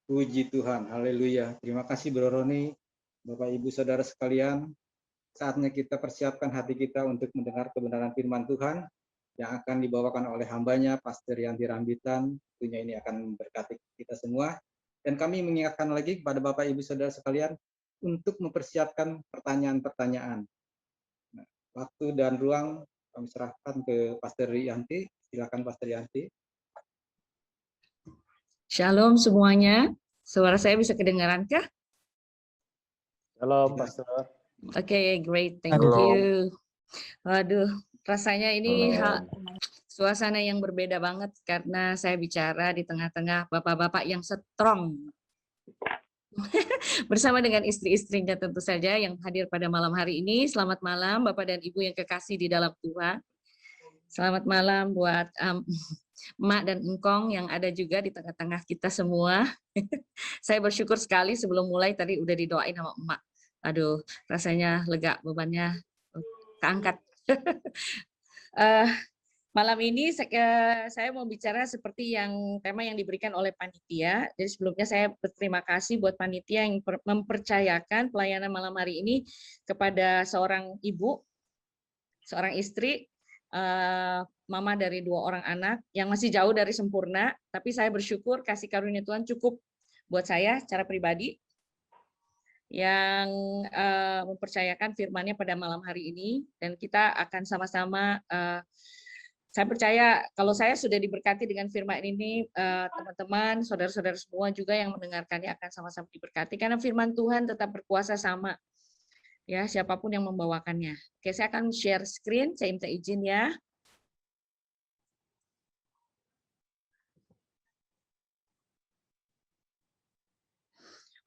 Puji Tuhan, haleluya. Terima kasih Bro Roni, Bapak Ibu Saudara sekalian. Saatnya kita persiapkan hati kita untuk mendengar kebenaran firman Tuhan yang akan dibawakan oleh hambanya, Pastor Yanti Rambitan. Tentunya ini akan memberkati kita semua. Dan kami mengingatkan lagi kepada Bapak Ibu Saudara sekalian untuk mempersiapkan pertanyaan-pertanyaan. Nah, waktu dan ruang kami serahkan ke Pastor Yanti. Silakan Pastor Yanti. Shalom semuanya. Suara saya bisa kedengaran kah? Shalom, Pastor. Oke, great. Thank Shalom. you. Waduh, rasanya ini Shalom. suasana yang berbeda banget karena saya bicara di tengah-tengah bapak-bapak yang strong. Bersama dengan istri-istrinya tentu saja yang hadir pada malam hari ini. Selamat malam Bapak dan Ibu yang kekasih di dalam Tuhan. Selamat malam buat Emak dan Engkong yang ada juga di tengah-tengah kita semua. Saya bersyukur sekali sebelum mulai tadi udah didoain sama Emak. Aduh, rasanya lega, bebannya keangkat. Malam ini saya mau bicara seperti yang tema yang diberikan oleh panitia. Jadi sebelumnya saya berterima kasih buat panitia yang mempercayakan pelayanan malam hari ini kepada seorang ibu, seorang istri, mama dari 2 orang anak yang masih jauh dari sempurna. Tapi saya bersyukur kasih karunia Tuhan cukup buat saya secara pribadi yang mempercayakan firman-Nya pada malam hari ini, dan kita akan sama-sama saya percaya kalau saya sudah diberkati dengan firman ini, teman-teman, saudara-saudara semua juga yang mendengarkannya akan sama-sama diberkati karena firman Tuhan tetap berkuasa sama ya siapapun yang membawakannya. Oke, saya akan share screen, saya minta izin ya.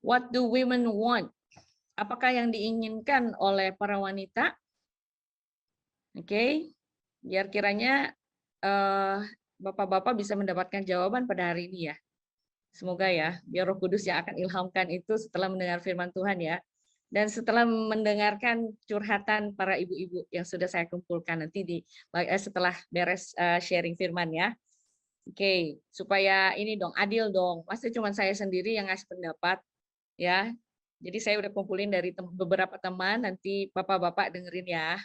What do women want? Apakah yang diinginkan oleh para wanita? Oke, biar kiranya Bapak-bapak bisa mendapatkan jawaban pada hari ini ya. Semoga ya, biar Roh Kudus yang akan ilhamkan itu setelah mendengar firman Tuhan ya. Dan setelah mendengarkan curhatan para ibu-ibu yang sudah saya kumpulkan nanti setelah beres sharing firman ya. Oke, supaya ini dong, adil dong. Masa cuma saya sendiri yang ngasih pendapat ya. Jadi saya udah kumpulin dari beberapa teman, nanti Bapak-bapak dengerin ya.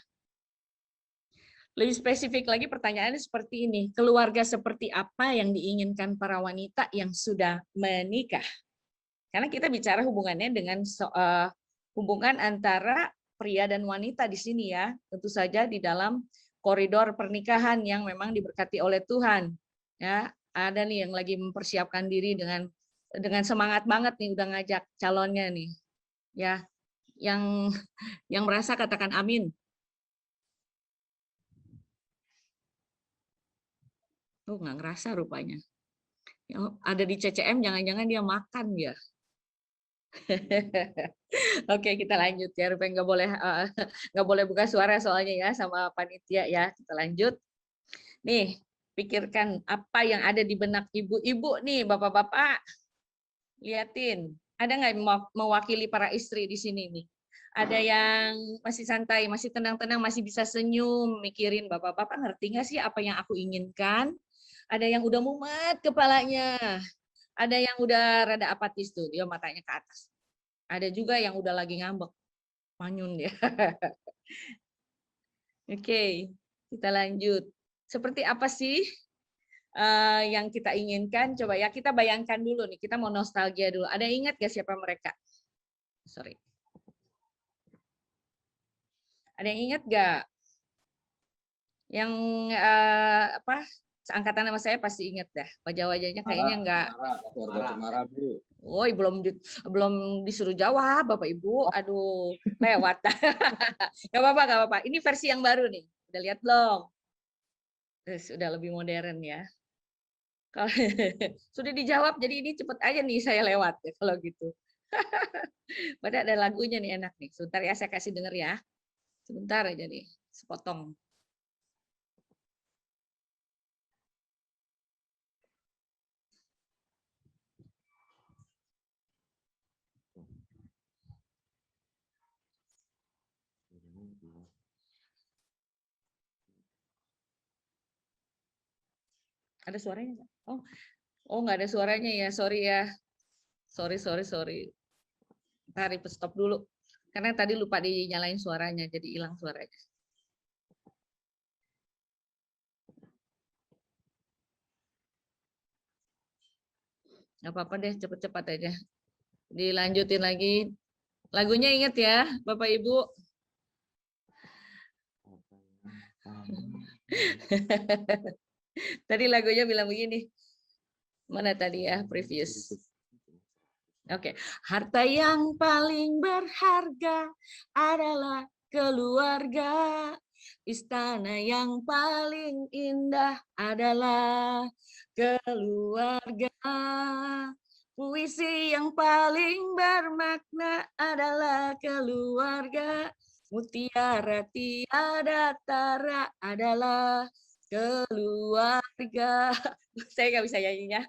Lebih spesifik lagi pertanyaannya seperti ini, keluarga seperti apa yang diinginkan para wanita yang sudah menikah? Karena kita bicara hubungannya dengan hubungan antara pria dan wanita di sini ya, tentu saja di dalam koridor pernikahan yang memang diberkati oleh Tuhan. Ya, ada nih yang lagi mempersiapkan diri dengan semangat banget nih udah ngajak calonnya nih. Ya, yang merasa katakan amin. Oh, nggak ngerasa rupanya. Yang ada di CCM, jangan-jangan dia makan ya. Oke, kita lanjut ya. Rupanya nggak boleh buka suara soalnya ya sama panitia ya. Kita lanjut. Nih, pikirkan apa yang ada di benak ibu-ibu nih, bapak-bapak. Liatin, ada nggak yang mewakili para istri di sini nih? Ada yang masih santai, masih tenang-tenang, masih bisa senyum, mikirin bapak-bapak ngerti nggak sih apa yang aku inginkan? Ada yang udah mumet kepalanya, ada yang udah rada apatis tuh, dia matanya ke atas. Ada juga yang udah lagi ngambek, manyun dia. Oke, kita lanjut. Seperti apa sih yang kita inginkan? Coba ya kita bayangkan dulu nih, kita mau nostalgia dulu. Ada yang ingat gak siapa mereka? Sorry. Ada yang ingat gak? Yang apa? Seangkatan sama saya pasti ingat dah. Wajah-wajahnya kayaknya enggak. Woi, belum disuruh jawab, Bapak Ibu. Aduh, lewat. Gak apa-apa, gak apa-apa. Ini versi yang baru nih. Udah lihat belum? Terus udah lebih modern ya. Kalau sudah dijawab, jadi ini cepet aja nih saya lewat ya kalau gitu. Padahal ada lagunya nih enak nih. Sebentar ya saya kasih denger ya. Sebentar aja nih, sepotong. Ada suaranya nggak? Oh, nggak ada suaranya ya, sorry ya. Sorry. Tarik stop dulu. Karena tadi lupa dinyalain suaranya, jadi hilang suaranya. Nggak apa-apa deh, cepet-cepet aja. Dilanjutin lagi. Lagunya ingat ya, Bapak Ibu. Tadi lagunya bilang begini. Mana tadi ya, previous. Oke, harta yang paling berharga adalah keluarga. Istana yang paling indah adalah keluarga. Puisi yang paling bermakna adalah keluarga. Mutiara tiada tara adalah keluarga. Saya nggak bisa nyanyinya.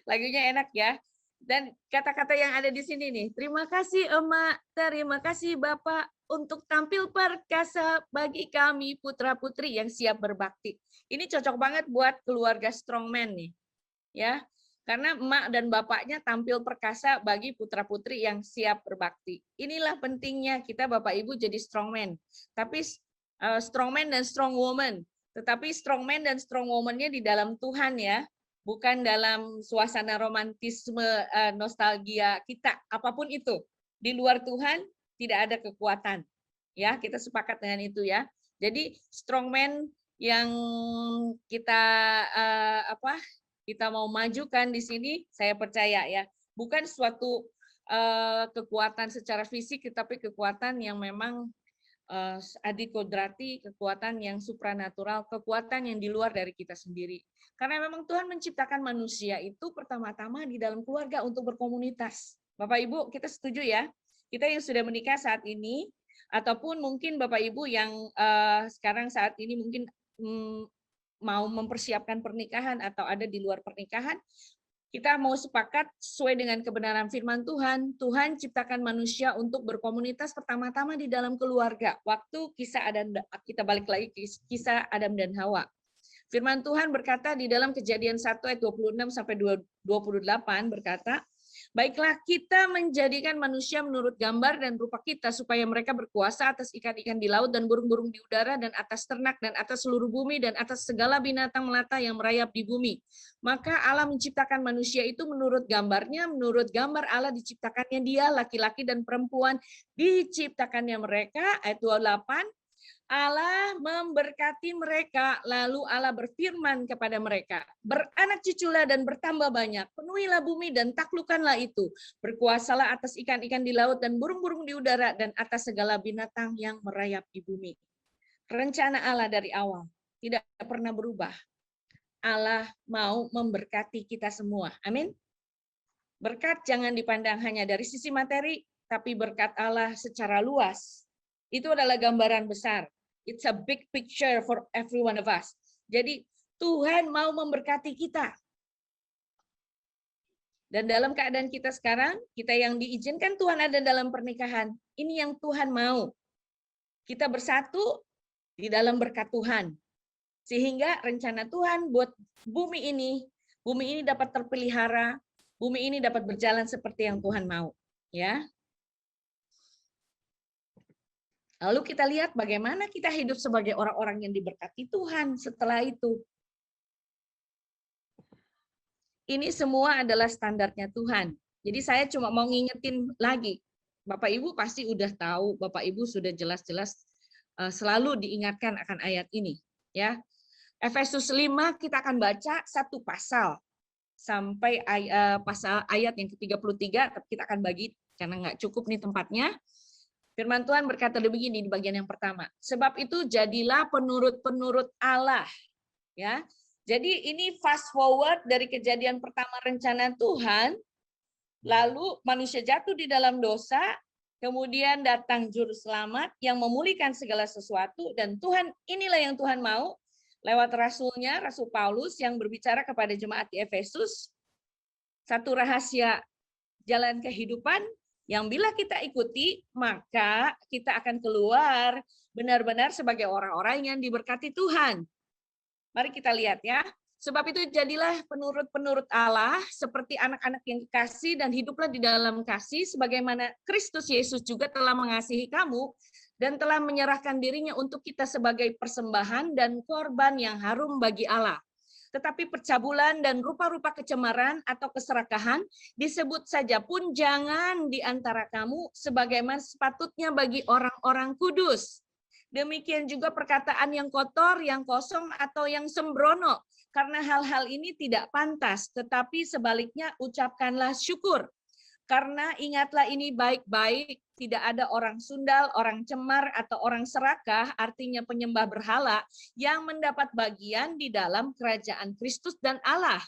Lagunya enak ya. Dan kata-kata yang ada di sini nih, terima kasih Emak, terima kasih Bapak untuk tampil perkasa bagi kami putra-putri yang siap berbakti. Ini cocok banget buat keluarga strongman nih. Ya. Karena emak dan bapaknya tampil perkasa bagi putra-putri yang siap berbakti. Inilah pentingnya kita Bapak Ibu jadi strongman. Tapi strongman dan strong woman. Tetapi strongman dan strong woman-nya di dalam Tuhan ya. Bukan dalam suasana romantisme nostalgia kita, apapun itu. Di luar Tuhan tidak ada kekuatan. Ya, kita sepakat dengan itu ya. Jadi strongman yang kita kita mau majukan di sini, saya percaya ya, bukan suatu kekuatan secara fisik, tetapi kekuatan yang memang adikodrati, kekuatan yang supranatural, kekuatan yang di luar dari kita sendiri. Karena memang Tuhan menciptakan manusia itu pertama-tama di dalam keluarga untuk berkomunitas. Bapak Ibu, kita setuju ya? Kita yang sudah menikah saat ini, ataupun mungkin Bapak Ibu yang sekarang saat ini mungkin mau mempersiapkan pernikahan atau ada di luar pernikahan, kita mau sepakat sesuai dengan kebenaran firman Tuhan. Tuhan ciptakan manusia untuk berkomunitas pertama-tama di dalam keluarga. Waktu kisah Adam, kita balik lagi ke kisah Adam dan Hawa. Firman Tuhan berkata di dalam Kejadian 1 ayat 26 sampai 28 berkata, baiklah kita menjadikan manusia menurut gambar dan rupa kita supaya mereka berkuasa atas ikan-ikan di laut dan burung-burung di udara dan atas ternak dan atas seluruh bumi dan atas segala binatang melata yang merayap di bumi. Maka Allah menciptakan manusia itu menurut gambarnya, menurut gambar Allah diciptakannya dia, laki-laki dan perempuan diciptakannya mereka. Ayat 28, Allah memberkati mereka, lalu Allah berfirman kepada mereka, beranak cuculah dan bertambah banyak, penuhilah bumi dan taklukkanlah itu, berkuasalah atas ikan-ikan di laut dan burung-burung di udara dan atas segala binatang yang merayap di bumi. Rencana Allah dari awal tidak pernah berubah. Allah mau memberkati kita semua. Amin. Berkat jangan dipandang hanya dari sisi materi, tapi berkat Allah secara luas. Itu adalah gambaran besar. It's a big picture for every one of us. Jadi Tuhan mau memberkati kita. Dan dalam keadaan kita sekarang, kita yang diizinkan Tuhan ada dalam pernikahan, ini yang Tuhan mau. Kita bersatu di dalam berkat Tuhan. Sehingga rencana Tuhan buat bumi ini dapat terpelihara, bumi ini dapat berjalan seperti yang Tuhan mau. Ya. Lalu kita lihat bagaimana kita hidup sebagai orang-orang yang diberkati Tuhan setelah itu. Ini semua adalah standarnya Tuhan. Jadi saya cuma mau ngingetin lagi. Bapak Ibu pasti udah tahu, Bapak Ibu sudah jelas-jelas selalu diingatkan akan ayat ini. Ya, Efesus 5 kita akan baca satu pasal sampai pasal ayat yang ke-33, tapi kita akan bagi karena nggak cukup nih tempatnya. Firman Tuhan berkata begini di bagian yang pertama. Sebab itu jadilah penurut-penurut Allah. Ya. Jadi ini fast forward dari kejadian pertama rencana Tuhan, lalu manusia jatuh di dalam dosa, kemudian datang juru selamat yang memulihkan segala sesuatu, dan Tuhan inilah yang Tuhan mau lewat rasulnya, Rasul Paulus yang berbicara kepada jemaat di Efesus, satu rahasia jalan kehidupan yang bila kita ikuti, maka kita akan keluar benar-benar sebagai orang-orang yang diberkati Tuhan. Mari kita lihat ya. Sebab itu jadilah penurut-penurut Allah seperti anak-anak yang kekasih dan hiduplah di dalam kasih sebagaimana Kristus Yesus juga telah mengasihi kamu dan telah menyerahkan dirinya untuk kita sebagai persembahan dan korban yang harum bagi Allah. Tetapi percabulan dan rupa-rupa kecemaran atau keserakahan disebut saja pun jangan di antara kamu sebagaimana sepatutnya bagi orang-orang kudus. Demikian juga perkataan yang kotor, yang kosong, atau yang sembrono. Karena hal-hal ini tidak pantas, tetapi sebaliknya ucapkanlah syukur. Karena ingatlah ini baik-baik, tidak ada orang sundal, orang cemar, atau orang serakah, artinya penyembah berhala, yang mendapat bagian di dalam kerajaan Kristus dan Allah.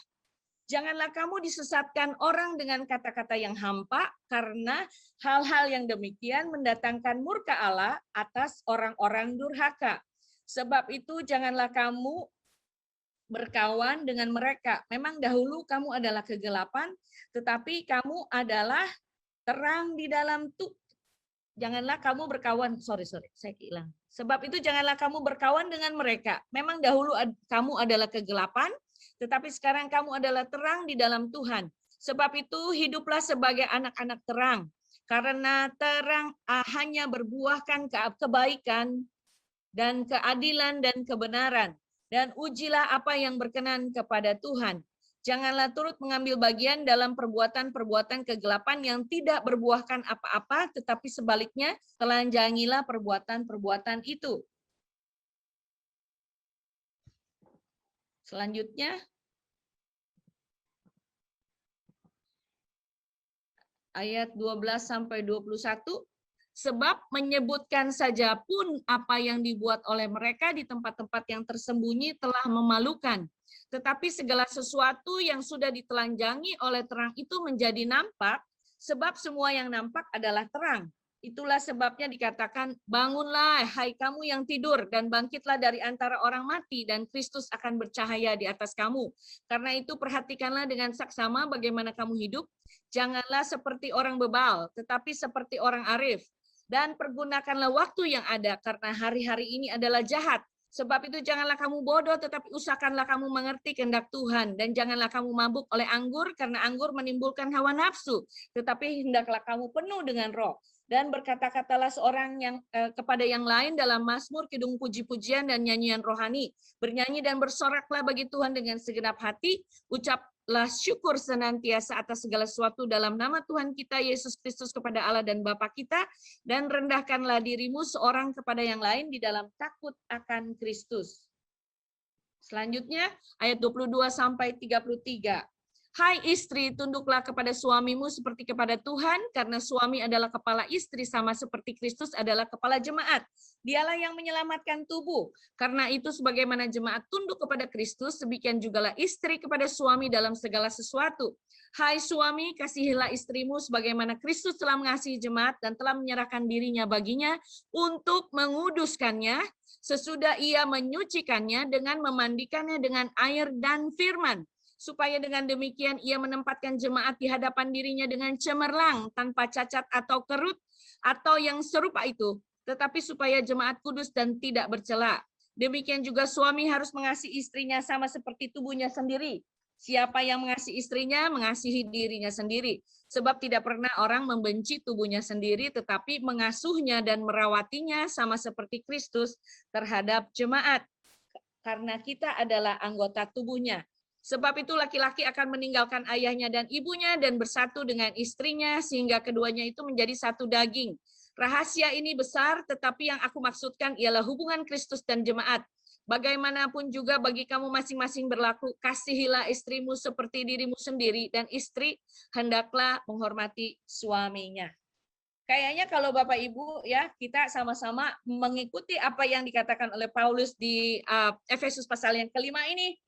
Janganlah kamu disesatkan orang dengan kata-kata yang hampa, karena hal-hal yang demikian mendatangkan murka Allah atas orang-orang durhaka. Sebab itu janganlah kamu berkawan dengan mereka. Memang dahulu kamu adalah kegelapan, tetapi kamu adalah terang di dalam tuh. Janganlah kamu berkawan, saya hilang. Sebab itu janganlah kamu berkawan dengan mereka. Memang dahulu kamu adalah kegelapan, tetapi sekarang kamu adalah terang di dalam Tuhan. Sebab itu hiduplah sebagai anak-anak terang. Karena terang hanya berbuahkan kebaikan dan keadilan dan kebenaran. Dan ujilah apa yang berkenan kepada Tuhan. Janganlah turut mengambil bagian dalam perbuatan-perbuatan kegelapan yang tidak berbuahkan apa-apa, tetapi sebaliknya telanjangilah perbuatan-perbuatan itu. Selanjutnya, ayat 12-21. Sebab menyebutkan saja pun apa yang dibuat oleh mereka di tempat-tempat yang tersembunyi telah memalukan. Tetapi segala sesuatu yang sudah ditelanjangi oleh terang itu menjadi nampak, sebab semua yang nampak adalah terang. Itulah sebabnya dikatakan, bangunlah hai kamu yang tidur dan bangkitlah dari antara orang mati dan Kristus akan bercahaya di atas kamu. Karena itu perhatikanlah dengan saksama bagaimana kamu hidup. Janganlah seperti orang bebal, tetapi seperti orang arif. Dan pergunakanlah waktu yang ada, karena hari-hari ini adalah jahat. Sebab itu janganlah kamu bodoh, tetapi usahakanlah kamu mengerti kehendak Tuhan. Dan janganlah kamu mabuk oleh anggur, karena anggur menimbulkan hawa nafsu. Tetapi hendaklah kamu penuh dengan roh. Dan berkata-katalah seorang yang kepada yang lain dalam mazmur, kidung puji-pujian dan nyanyian rohani. Bernyanyi dan bersoraklah bagi Tuhan dengan segenap hati. Ucaplah syukur senantiasa atas segala sesuatu dalam nama Tuhan kita Yesus Kristus kepada Allah dan Bapa kita, dan rendahkanlah dirimu seorang kepada yang lain di dalam takut akan Kristus. Selanjutnya ayat 22-33. Hai istri, tunduklah kepada suamimu seperti kepada Tuhan, karena suami adalah kepala istri sama seperti Kristus adalah kepala jemaat. Dialah yang menyelamatkan tubuh. Karena itu sebagaimana jemaat tunduk kepada Kristus, demikian jugalah istri kepada suami dalam segala sesuatu. Hai suami, kasihilah istrimu sebagaimana Kristus telah mengasihi jemaat dan telah menyerahkan dirinya baginya untuk menguduskannya, sesudah ia menyucikannya dengan memandikannya dengan air dan firman, supaya dengan demikian ia menempatkan jemaat di hadapan dirinya dengan cemerlang, tanpa cacat atau kerut, atau yang serupa itu, tetapi supaya jemaat kudus dan tidak bercela. Demikian juga suami harus mengasihi istrinya sama seperti tubuhnya sendiri. Siapa yang mengasihi istrinya, mengasihi dirinya sendiri. Sebab tidak pernah orang membenci tubuhnya sendiri, tetapi mengasuhnya dan merawatinya sama seperti Kristus terhadap jemaat. Karena kita adalah anggota tubuhnya. Sebab itu laki-laki akan meninggalkan ayahnya dan ibunya dan bersatu dengan istrinya, sehingga keduanya itu menjadi satu daging. Rahasia ini besar, tetapi yang aku maksudkan ialah hubungan Kristus dan jemaat. Bagaimanapun juga bagi kamu masing-masing berlaku, kasihilah istrimu seperti dirimu sendiri, dan istri hendaklah menghormati suaminya. Kayaknya kalau Bapak Ibu ya, kita sama-sama mengikuti apa yang dikatakan oleh Paulus di Efesus pasal yang kelima ini,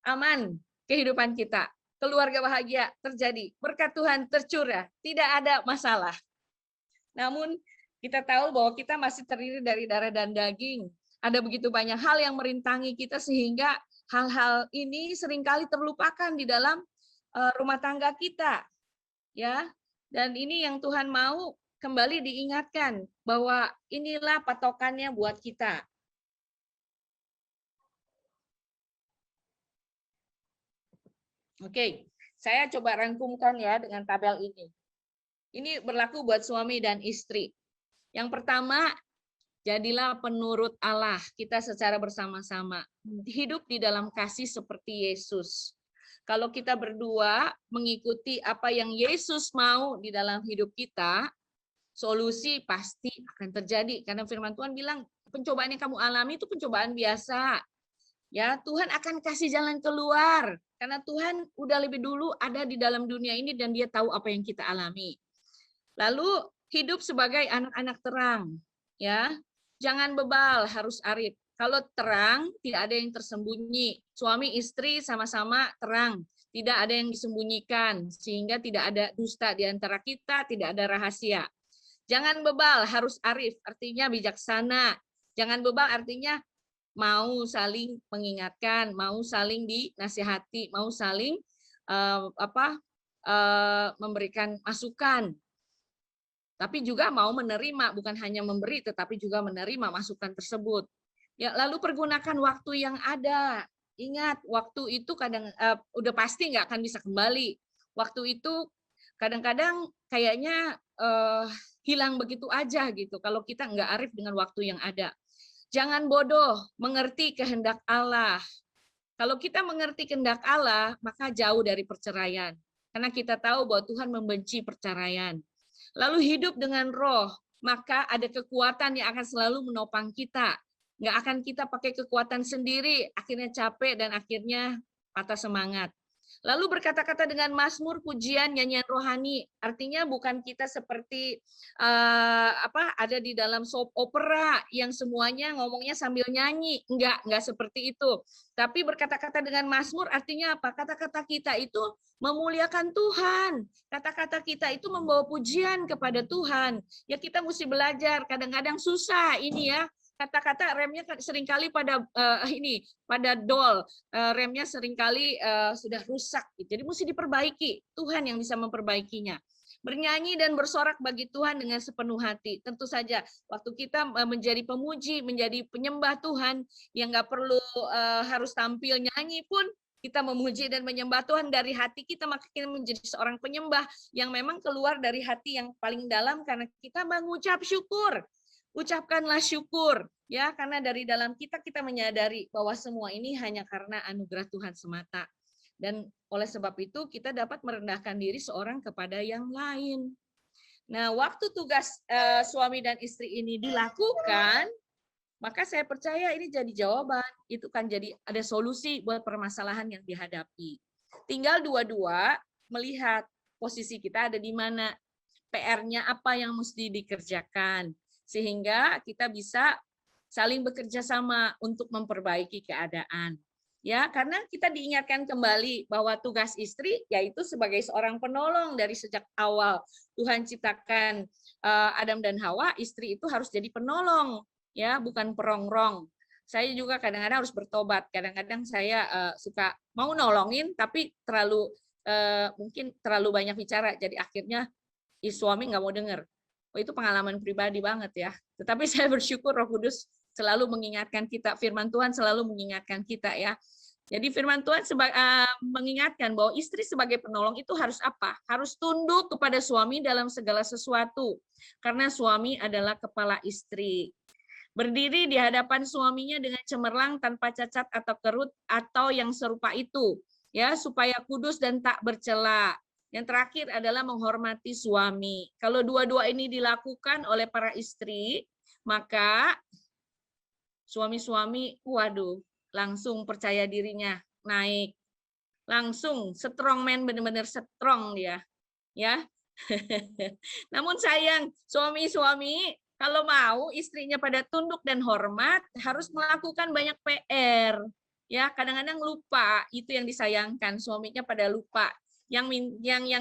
aman kehidupan kita, keluarga bahagia terjadi, berkat Tuhan tercurah, tidak ada masalah. Namun kita tahu bahwa kita masih terdiri dari darah dan daging. Ada begitu banyak hal yang merintangi kita sehingga hal-hal ini seringkali terlupakan di dalam rumah tangga kita. Ya. Dan ini yang Tuhan mau kembali diingatkan bahwa inilah patokannya buat kita. Oke, saya coba rangkumkan ya dengan tabel ini. Ini berlaku buat suami dan istri. Yang pertama, jadilah penurut Allah kita secara bersama-sama. Hidup di dalam kasih seperti Yesus. Kalau kita berdua mengikuti apa yang Yesus mau di dalam hidup kita, solusi pasti akan terjadi. Karena firman Tuhan bilang, pencobaan yang kamu alami itu pencobaan biasa. Ya, Tuhan akan kasih jalan keluar. Karena Tuhan udah lebih dulu ada di dalam dunia ini dan dia tahu apa yang kita alami. Lalu hidup sebagai anak-anak terang, ya. Jangan bebal, harus arif. Kalau terang, tidak ada yang tersembunyi. Suami istri sama-sama terang, tidak ada yang disembunyikan, sehingga tidak ada dusta di antara kita, tidak ada rahasia. Jangan bebal, harus arif, artinya bijaksana. Jangan bebal artinya mau saling mengingatkan, mau saling dinasihati, mau saling memberikan masukan. Tapi juga mau menerima, bukan hanya memberi, tetapi juga menerima masukan tersebut. Ya, lalu pergunakan waktu yang ada. Ingat, waktu itu kadang udah pasti nggak akan bisa kembali. Waktu itu kadang-kadang kayaknya hilang begitu aja gitu. Kalau kita nggak arif dengan waktu yang ada. Jangan bodoh, mengerti kehendak Allah. Kalau kita mengerti kehendak Allah, maka jauh dari perceraian. Karena kita tahu bahwa Tuhan membenci perceraian. Lalu hidup dengan roh, maka ada kekuatan yang akan selalu menopang kita. Nggak akan kita pakai kekuatan sendiri, akhirnya capek dan akhirnya patah semangat. Lalu berkata-kata dengan mazmur, pujian, nyanyian rohani. Artinya bukan kita seperti ada di dalam soap opera yang semuanya ngomongnya sambil nyanyi. Enggak seperti itu. Tapi berkata-kata dengan mazmur artinya apa? Kata-kata kita itu memuliakan Tuhan. Kata-kata kita itu membawa pujian kepada Tuhan. Ya kita mesti belajar. Kadang-kadang susah ini ya. Kata-kata remnya seringkali pada dol, remnya seringkali sudah rusak. Jadi mesti diperbaiki. Tuhan yang bisa memperbaikinya. Bernyanyi dan bersorak bagi Tuhan dengan sepenuh hati. Tentu saja waktu kita menjadi pemuji, menjadi penyembah Tuhan yang nggak perlu harus tampil nyanyi pun kita memuji dan menyembah Tuhan dari hati kita, maka kita menjadi seorang penyembah yang memang keluar dari hati yang paling dalam karena kita mengucap syukur. Ucapkanlah syukur ya, karena dari dalam kita menyadari bahwa semua ini hanya karena anugerah Tuhan semata. Dan oleh sebab itu kita dapat merendahkan diri seorang kepada yang lain. Nah, waktu tugas suami dan istri ini dilakukan, maka saya percaya ini jadi jawaban. Itu kan jadi ada solusi buat permasalahan yang dihadapi. Tinggal dua-dua melihat posisi kita ada di mana, PR-nya apa yang mesti dikerjakan, sehingga kita bisa saling bekerja sama untuk memperbaiki keadaan. Ya, karena kita diingatkan kembali bahwa tugas istri yaitu sebagai seorang penolong dari sejak awal Tuhan ciptakan Adam dan Hawa, istri itu harus jadi penolong, ya, bukan perongrong. Saya juga kadang-kadang harus bertobat. Kadang-kadang saya suka mau nolongin tapi mungkin terlalu banyak bicara, jadi akhirnya suami nggak mau dengar. Oh, itu pengalaman pribadi banget ya. Tetapi saya bersyukur Roh Kudus selalu mengingatkan kita, firman Tuhan selalu mengingatkan kita ya. Jadi firman Tuhan mengingatkan bahwa istri sebagai penolong itu harus apa? Harus tunduk kepada suami dalam segala sesuatu. Karena suami adalah kepala istri. Berdiri di hadapan suaminya dengan cemerlang tanpa cacat atau kerut atau yang serupa itu. Ya, supaya kudus dan tak bercela. Yang terakhir adalah menghormati suami. Kalau dua-dua ini dilakukan oleh para istri, maka suami-suami, waduh, langsung percaya dirinya naik. Langsung strong man, benar-benar strong dia. Ya. Namun sayang, suami-suami kalau mau istrinya pada tunduk dan hormat, harus melakukan banyak PR. Ya, kadang-kadang lupa, itu yang disayangkan, suaminya pada lupa. Yang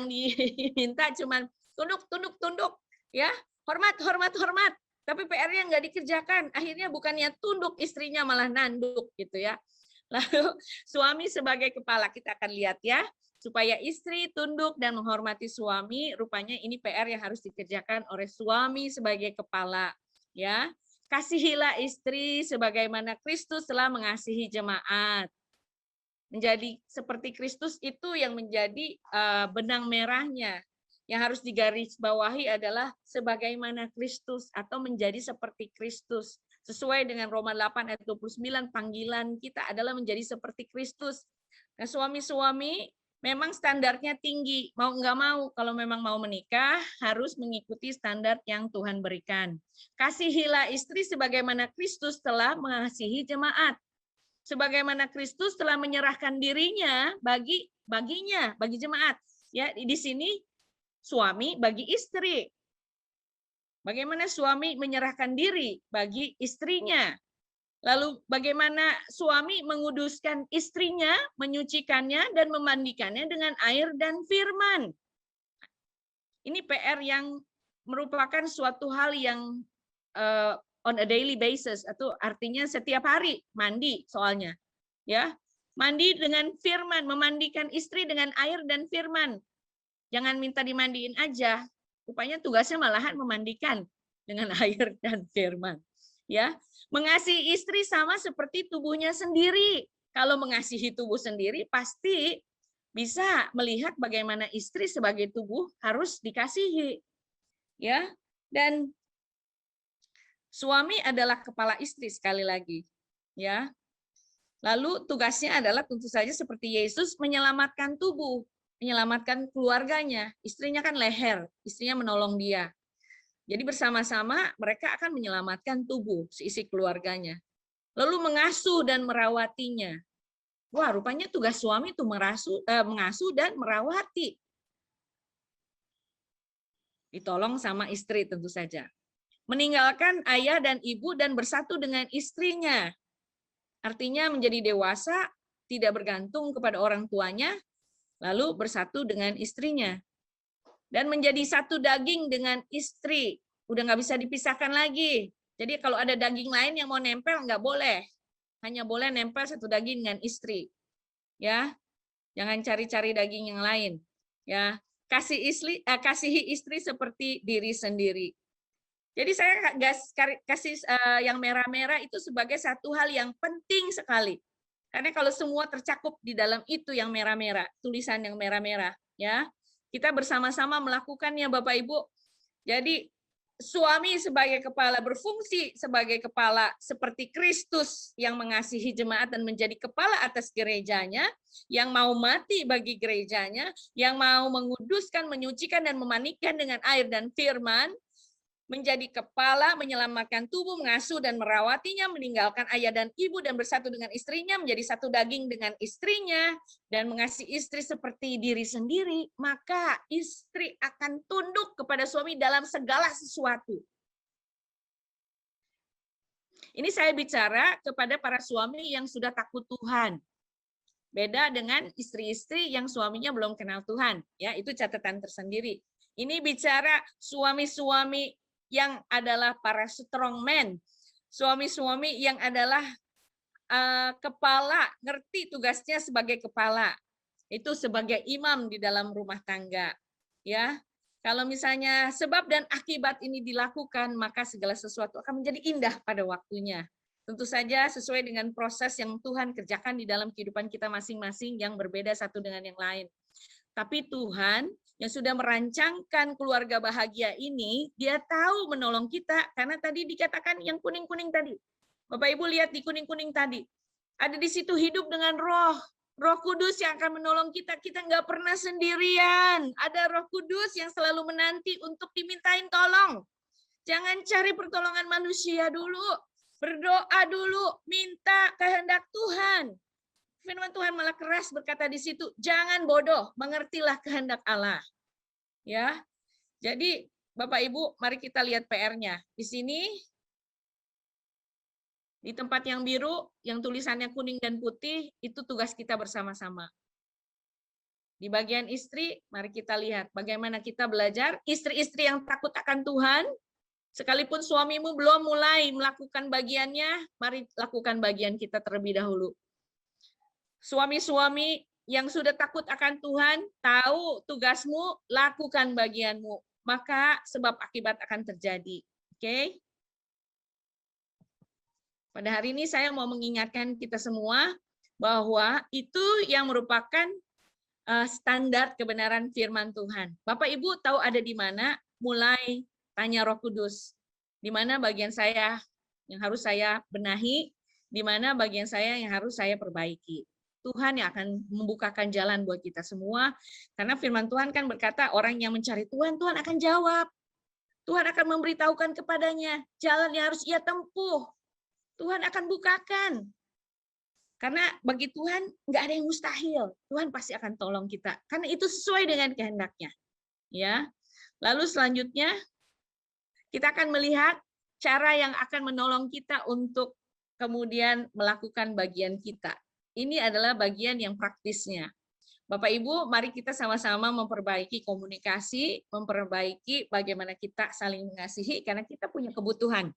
diminta cuman tunduk, ya, hormat. Tapi PR-nya nggak dikerjakan. Akhirnya bukannya tunduk, istrinya malah nanduk gitu ya. Lalu suami sebagai kepala, kita akan lihat ya, supaya istri tunduk dan menghormati suami, rupanya ini PR yang harus dikerjakan oleh suami sebagai kepala. Ya, kasihilah istri sebagaimana Kristus telah mengasihi jemaat. menjadi seperti Kristus itu yang menjadi benang merahnya. Yang harus digarisbawahi adalah sebagaimana Kristus atau menjadi seperti Kristus. Sesuai dengan Roma 8 ayat 29, panggilan kita adalah menjadi seperti Kristus. Nah, suami-suami memang standarnya tinggi, mau nggak mau, kalau memang mau menikah, harus mengikuti standar yang Tuhan berikan. Kasihilah istri sebagaimana Kristus telah mengasihi jemaat. Sebagaimana Kristus telah menyerahkan dirinya bagi jemaat. Ya, di sini suami bagi istri. Bagaimana suami menyerahkan diri bagi istrinya. Lalu bagaimana suami menguduskan istrinya, menyucikannya dan memandikannya dengan air dan firman. Ini PR yang merupakan suatu hal yang on a daily basis, atau artinya setiap hari mandi soalnya. Ya, mandi dengan firman, memandikan istri dengan air dan firman. Jangan minta dimandiin aja. Rupanya tugasnya malahan memandikan dengan air dan firman. Ya, mengasihi istri sama seperti tubuhnya sendiri. Kalau mengasihi tubuh sendiri pasti bisa melihat bagaimana istri sebagai tubuh harus dikasihi. Ya, dan suami adalah kepala istri sekali lagi. Ya. Lalu tugasnya adalah tentu saja seperti Yesus menyelamatkan tubuh, menyelamatkan keluarganya. Istrinya kan leher, istrinya menolong dia. Jadi bersama-sama mereka akan menyelamatkan tubuh, seisi keluarganya. Lalu mengasuh dan merawatinya. Wah, rupanya tugas suami itu mengasuh dan merawati. Ditolong sama istri tentu saja. Meninggalkan ayah dan ibu dan bersatu dengan istrinya. Artinya menjadi dewasa, tidak bergantung kepada orang tuanya, lalu bersatu dengan istrinya. Dan menjadi satu daging dengan istri. Udah nggak bisa dipisahkan lagi. Jadi kalau ada daging lain yang mau nempel, nggak boleh. Hanya boleh nempel satu daging dengan istri. Ya, jangan cari-cari daging yang lain. Ya, kasihi istri seperti diri sendiri. Jadi saya kasih yang merah-merah itu sebagai satu hal yang penting sekali. Karena kalau semua tercakup di dalam itu yang merah-merah, tulisan yang merah-merah, ya, kita bersama-sama melakukannya, Bapak Ibu. Jadi suami sebagai kepala berfungsi sebagai kepala seperti Kristus yang mengasihi jemaat dan menjadi kepala atas gerejanya, yang mau mati bagi gerejanya, yang mau menguduskan, menyucikan dan memandikan dengan air dan firman. Menjadi kepala, menyelamatkan tubuh, mengasuh dan merawatinya, meninggalkan ayah dan ibu dan bersatu dengan istrinya, menjadi satu daging dengan istrinya, dan mengasihi istri seperti diri sendiri, maka istri akan tunduk kepada suami dalam segala sesuatu. Ini saya bicara kepada para suami yang sudah takut Tuhan. Beda dengan istri-istri yang suaminya belum kenal Tuhan. Ya, itu catatan tersendiri. Ini bicara suami-suami yang adalah para strong men, suami-suami yang adalah kepala, ngerti tugasnya sebagai kepala, itu sebagai imam di dalam rumah tangga. Ya, kalau misalnya sebab dan akibat ini dilakukan, maka segala sesuatu akan menjadi indah pada waktunya. Tentu saja sesuai dengan proses yang Tuhan kerjakan di dalam kehidupan kita masing-masing yang berbeda satu dengan yang lain. Tapi Tuhan yang sudah merancangkan keluarga bahagia ini, dia tahu menolong kita, karena tadi dikatakan yang kuning-kuning tadi. Bapak Ibu lihat di kuning-kuning tadi. Ada di situ hidup dengan Roh Kudus yang akan menolong kita. Kita nggak pernah sendirian. Ada Roh Kudus yang selalu menanti untuk dimintain tolong. Jangan cari pertolongan manusia dulu. Berdoa dulu, minta kehendak Tuhan. Firman Tuhan malah keras berkata di situ, jangan bodoh, mengertilah kehendak Allah. Ya. Jadi Bapak Ibu, mari kita lihat PR-nya. Di sini di tempat yang biru, yang tulisannya kuning dan putih, itu tugas kita bersama-sama. Di bagian istri, mari kita lihat bagaimana kita belajar. Istri-istri yang takut akan Tuhan, sekalipun suamimu belum mulai melakukan bagiannya, mari lakukan bagian kita terlebih dahulu. Suami-suami yang sudah takut akan Tuhan, tahu tugasmu, lakukan bagianmu. Maka sebab akibat akan terjadi. Oke? Pada hari ini saya mau mengingatkan kita semua bahwa itu yang merupakan standar kebenaran firman Tuhan. Bapak Ibu tahu ada di mana? Mulai tanya Roh Kudus. Di mana bagian saya yang harus saya benahi, di mana bagian saya yang harus saya perbaiki. Tuhan yang akan membukakan jalan buat kita semua. Karena firman Tuhan kan berkata orang yang mencari Tuhan, Tuhan akan jawab. Tuhan akan memberitahukan kepadanya jalan yang harus ia tempuh. Tuhan akan bukakan. Karena bagi Tuhan nggak ada yang mustahil. Tuhan pasti akan tolong kita. Karena itu sesuai dengan kehendaknya. Ya. Lalu selanjutnya kita akan melihat cara yang akan menolong kita untuk kemudian melakukan bagian kita. Ini adalah bagian yang praktisnya. Bapak Ibu, mari kita sama-sama memperbaiki komunikasi, memperbaiki bagaimana kita saling mengasihi karena kita punya kebutuhan.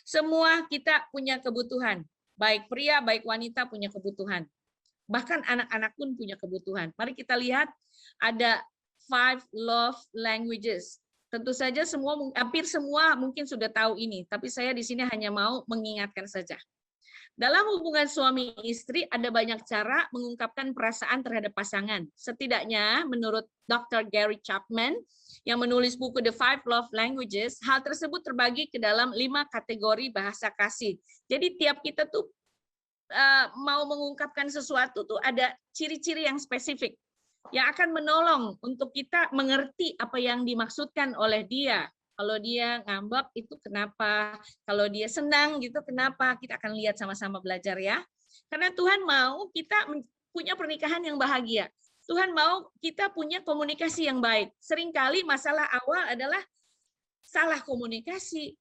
Semua kita punya kebutuhan. Baik pria, baik wanita punya kebutuhan. Bahkan anak-anak pun punya kebutuhan. Mari kita lihat ada 5 love languages. Tentu saja hampir semua mungkin sudah tahu ini, tapi saya di sini hanya mau mengingatkan saja. Dalam hubungan suami istri ada banyak cara mengungkapkan perasaan terhadap pasangan. Setidaknya menurut Dr. Gary Chapman yang menulis buku The 5 Love Languages, hal tersebut terbagi ke dalam 5 kategori bahasa kasih. Jadi tiap kita tuh mau mengungkapkan sesuatu tuh ada ciri-ciri yang spesifik yang akan menolong untuk kita mengerti apa yang dimaksudkan oleh dia. Kalau dia ngambek itu kenapa? Kalau dia senang gitu kenapa? Kita akan lihat sama-sama belajar ya. Karena Tuhan mau kita punya pernikahan yang bahagia. Tuhan mau kita punya komunikasi yang baik. Seringkali masalah awal adalah salah komunikasi.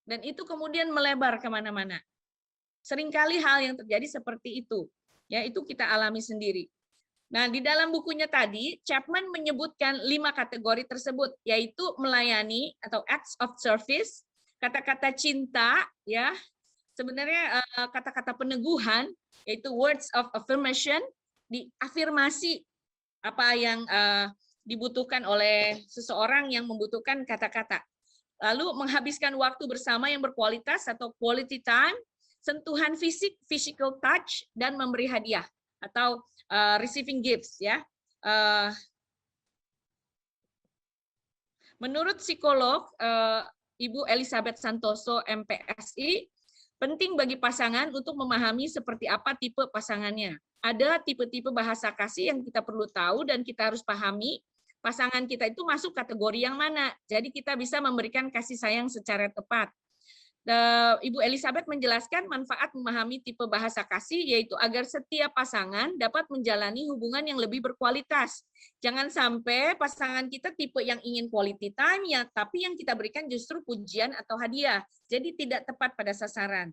Dan itu kemudian melebar kemana-mana. Seringkali hal yang terjadi seperti itu. Ya, itu kita alami sendiri. Nah, di dalam bukunya tadi, Chapman menyebutkan 5 kategori tersebut, yaitu melayani atau acts of service, kata-kata cinta, ya, sebenarnya kata-kata peneguhan, yaitu words of affirmation, diafirmasi apa yang dibutuhkan oleh seseorang yang membutuhkan kata-kata. Lalu menghabiskan waktu bersama yang berkualitas atau quality time, sentuhan fisik, physical touch, dan memberi hadiah atau receiving gifts ya. Menurut psikolog Ibu Elizabeth Santoso MPSI, penting bagi pasangan untuk memahami seperti apa tipe pasangannya. Ada tipe-tipe bahasa kasih yang kita perlu tahu dan kita harus pahami pasangan kita itu masuk kategori yang mana. Jadi kita bisa memberikan kasih sayang secara tepat. Ibu Elizabeth menjelaskan manfaat memahami tipe bahasa kasih, yaitu agar setiap pasangan dapat menjalani hubungan yang lebih berkualitas. Jangan sampai pasangan kita tipe yang ingin quality time, ya, tapi yang kita berikan justru pujian atau hadiah. Jadi tidak tepat pada sasaran.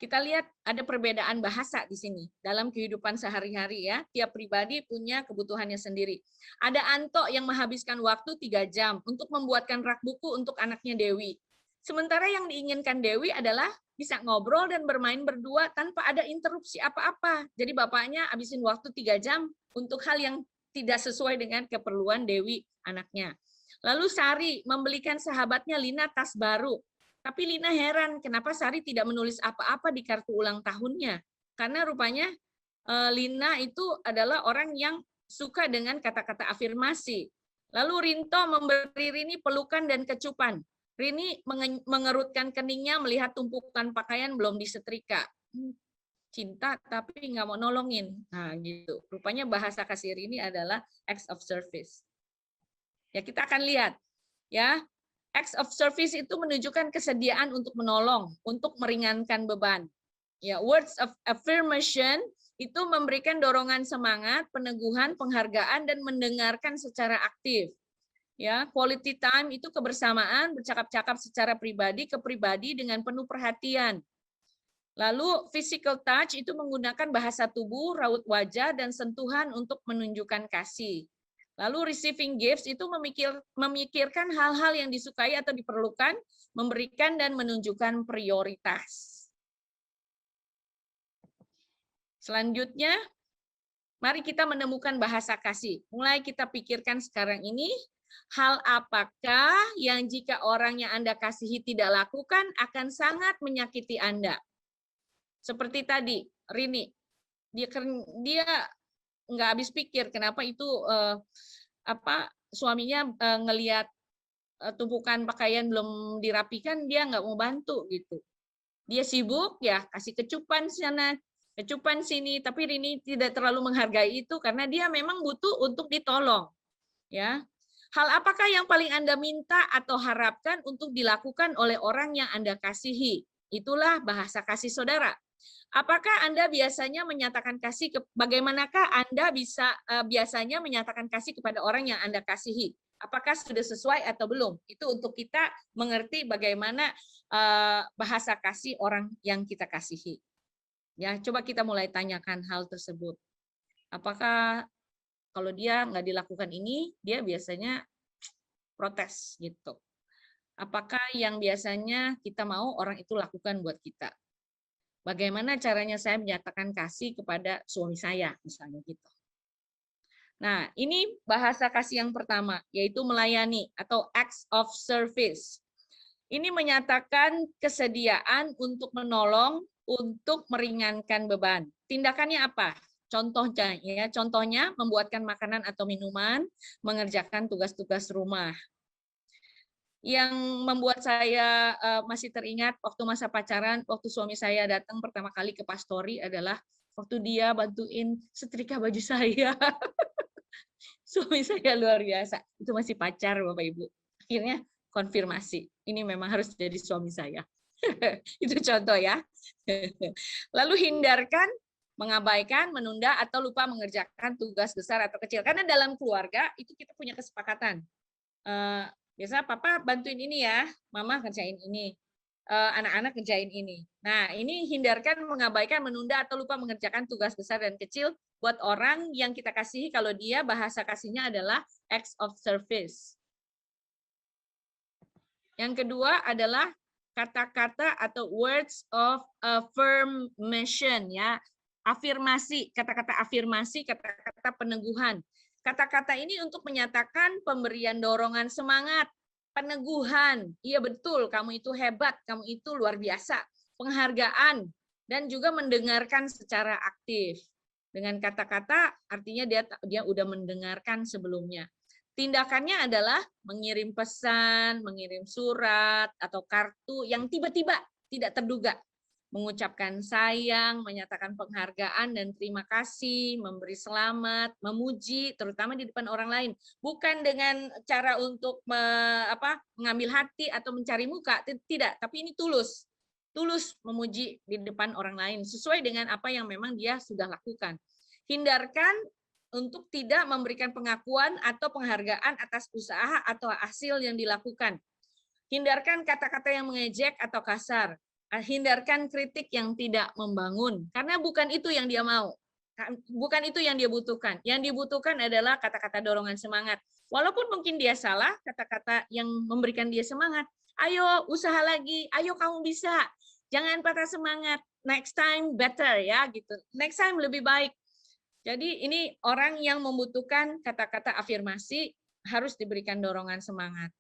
Kita lihat ada perbedaan bahasa di sini dalam kehidupan sehari-hari ya. Tiap pribadi punya kebutuhannya sendiri. Ada Anto yang menghabiskan waktu 3 jam untuk membuatkan rak buku untuk anaknya Dewi. Sementara yang diinginkan Dewi adalah bisa ngobrol dan bermain berdua tanpa ada interupsi apa-apa. Jadi bapaknya habisin waktu 3 jam untuk hal yang tidak sesuai dengan keperluan Dewi anaknya. Lalu Sari membelikan sahabatnya Lina tas baru. Tapi Lina heran kenapa Sari tidak menulis apa-apa di kartu ulang tahunnya. Karena rupanya Lina itu adalah orang yang suka dengan kata-kata afirmasi. Lalu Rinto memberi Rini pelukan dan kecupan. Rini mengerutkan keningnya melihat tumpukan pakaian belum disetrika. Cinta tapi nggak mau nolongin. Nah gitu. Rupanya bahasa kasih Rini adalah acts of service. Ya kita akan lihat. Ya, acts of service itu menunjukkan kesediaan untuk menolong, untuk meringankan beban. Ya, words of affirmation itu memberikan dorongan semangat, peneguhan, penghargaan, dan mendengarkan secara aktif. Ya, quality time itu kebersamaan, bercakap-cakap secara pribadi ke pribadi dengan penuh perhatian. Lalu physical touch itu menggunakan bahasa tubuh, raut wajah, dan sentuhan untuk menunjukkan kasih. Lalu receiving gifts itu memikirkan hal-hal yang disukai atau diperlukan, memberikan dan menunjukkan prioritas. Selanjutnya, mari kita menemukan bahasa kasih. Mulai kita pikirkan sekarang ini, hal apakah yang jika orang yang Anda kasihi tidak lakukan akan sangat menyakiti Anda? Seperti tadi, Rini, dia nggak habis pikir kenapa itu suaminya ngelihat tumpukan pakaian belum dirapikan, dia nggak mau bantu gitu. Dia sibuk ya kasih kecupan sana, kecupan sini, tapi Rini tidak terlalu menghargai itu karena dia memang butuh untuk ditolong. Ya. Hal apakah yang paling Anda minta atau harapkan untuk dilakukan oleh orang yang Anda kasihi? Itulah bahasa kasih saudara. Apakah Anda biasanya menyatakan kasih, bagaimanakah Anda bisa biasanya menyatakan kasih kepada orang yang Anda kasihi? Apakah sudah sesuai atau belum? Itu untuk kita mengerti bagaimana bahasa kasih orang yang kita kasihi. Ya, coba kita mulai tanyakan hal tersebut. Apakah kalau dia nggak dilakukan ini, dia biasanya protes gitu. Apakah yang biasanya kita mau orang itu lakukan buat kita? Bagaimana caranya saya menyatakan kasih kepada suami saya, misalnya gitu. Nah, ini bahasa kasih yang pertama, yaitu melayani atau acts of service. Ini menyatakan kesediaan untuk menolong, untuk meringankan beban. Tindakannya apa? Contohnya membuatkan makanan atau minuman, mengerjakan tugas-tugas rumah. Yang membuat saya masih teringat waktu masa pacaran, waktu suami saya datang pertama kali ke Pastori adalah waktu dia bantuin setrika baju saya. Suami saya luar biasa. Itu masih pacar, Bapak Ibu. Akhirnya konfirmasi, ini memang harus jadi suami saya. Itu contoh ya. Lalu hindarkan, mengabaikan, menunda, atau lupa mengerjakan tugas besar atau kecil. Karena dalam keluarga itu kita punya kesepakatan. Biasa papa bantuin ini ya, mama kerjain ini, anak-anak kerjain ini. Nah, ini hindarkan, mengabaikan, menunda, atau lupa mengerjakan tugas besar dan kecil buat orang yang kita kasihi kalau dia bahasa kasihnya adalah acts of service. Yang kedua adalah kata-kata atau words of affirmation, ya, afirmasi, kata-kata afirmasi, kata-kata peneguhan. Kata-kata ini untuk menyatakan pemberian dorongan semangat, peneguhan, iya betul, kamu itu hebat, kamu itu luar biasa, penghargaan, dan juga mendengarkan secara aktif. Dengan kata-kata artinya dia udah mendengarkan sebelumnya. Tindakannya adalah mengirim pesan, mengirim surat, atau kartu yang tiba-tiba tidak terduga. Mengucapkan sayang, menyatakan penghargaan dan terima kasih, memberi selamat, memuji, terutama di depan orang lain. Bukan dengan cara untuk mengambil hati atau mencari muka, tidak. Tapi ini tulus. Tulus memuji di depan orang lain, sesuai dengan apa yang memang dia sudah lakukan. Hindarkan untuk tidak memberikan pengakuan atau penghargaan atas usaha atau hasil yang dilakukan. Hindarkan kata-kata yang mengejek atau kasar. Hindarkan kritik yang tidak membangun, karena bukan itu yang dia mau. Bukan itu yang dia butuhkan. Yang dibutuhkan adalah kata-kata dorongan semangat. Walaupun mungkin dia salah, kata-kata yang memberikan dia semangat. Ayo, usaha lagi. Ayo, kamu bisa. Jangan patah semangat. Next time better, ya gitu. Next time lebih baik. Jadi ini orang yang membutuhkan kata-kata afirmasi harus diberikan dorongan semangat.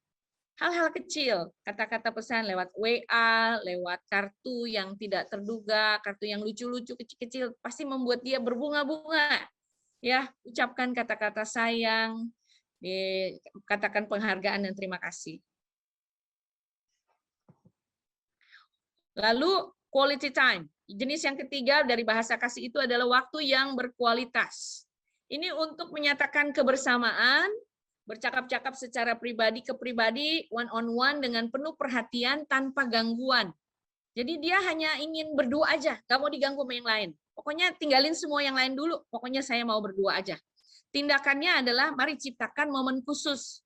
Hal-hal kecil, kata-kata pesan lewat WA, lewat kartu yang tidak terduga, kartu yang lucu-lucu kecil-kecil pasti membuat dia berbunga-bunga. Ya, ucapkan kata-kata sayang, katakan penghargaan dan terima kasih. Lalu quality time. Jenis yang ketiga dari bahasa kasih itu adalah waktu yang berkualitas. Ini untuk menyatakan kebersamaan, bercakap-cakap secara pribadi ke pribadi, one on one dengan penuh perhatian tanpa gangguan. Jadi dia hanya ingin berdua aja, gak mau diganggu sama yang lain. Pokoknya tinggalin semua yang lain dulu, pokoknya saya mau berdua aja. Tindakannya adalah mari ciptakan momen khusus.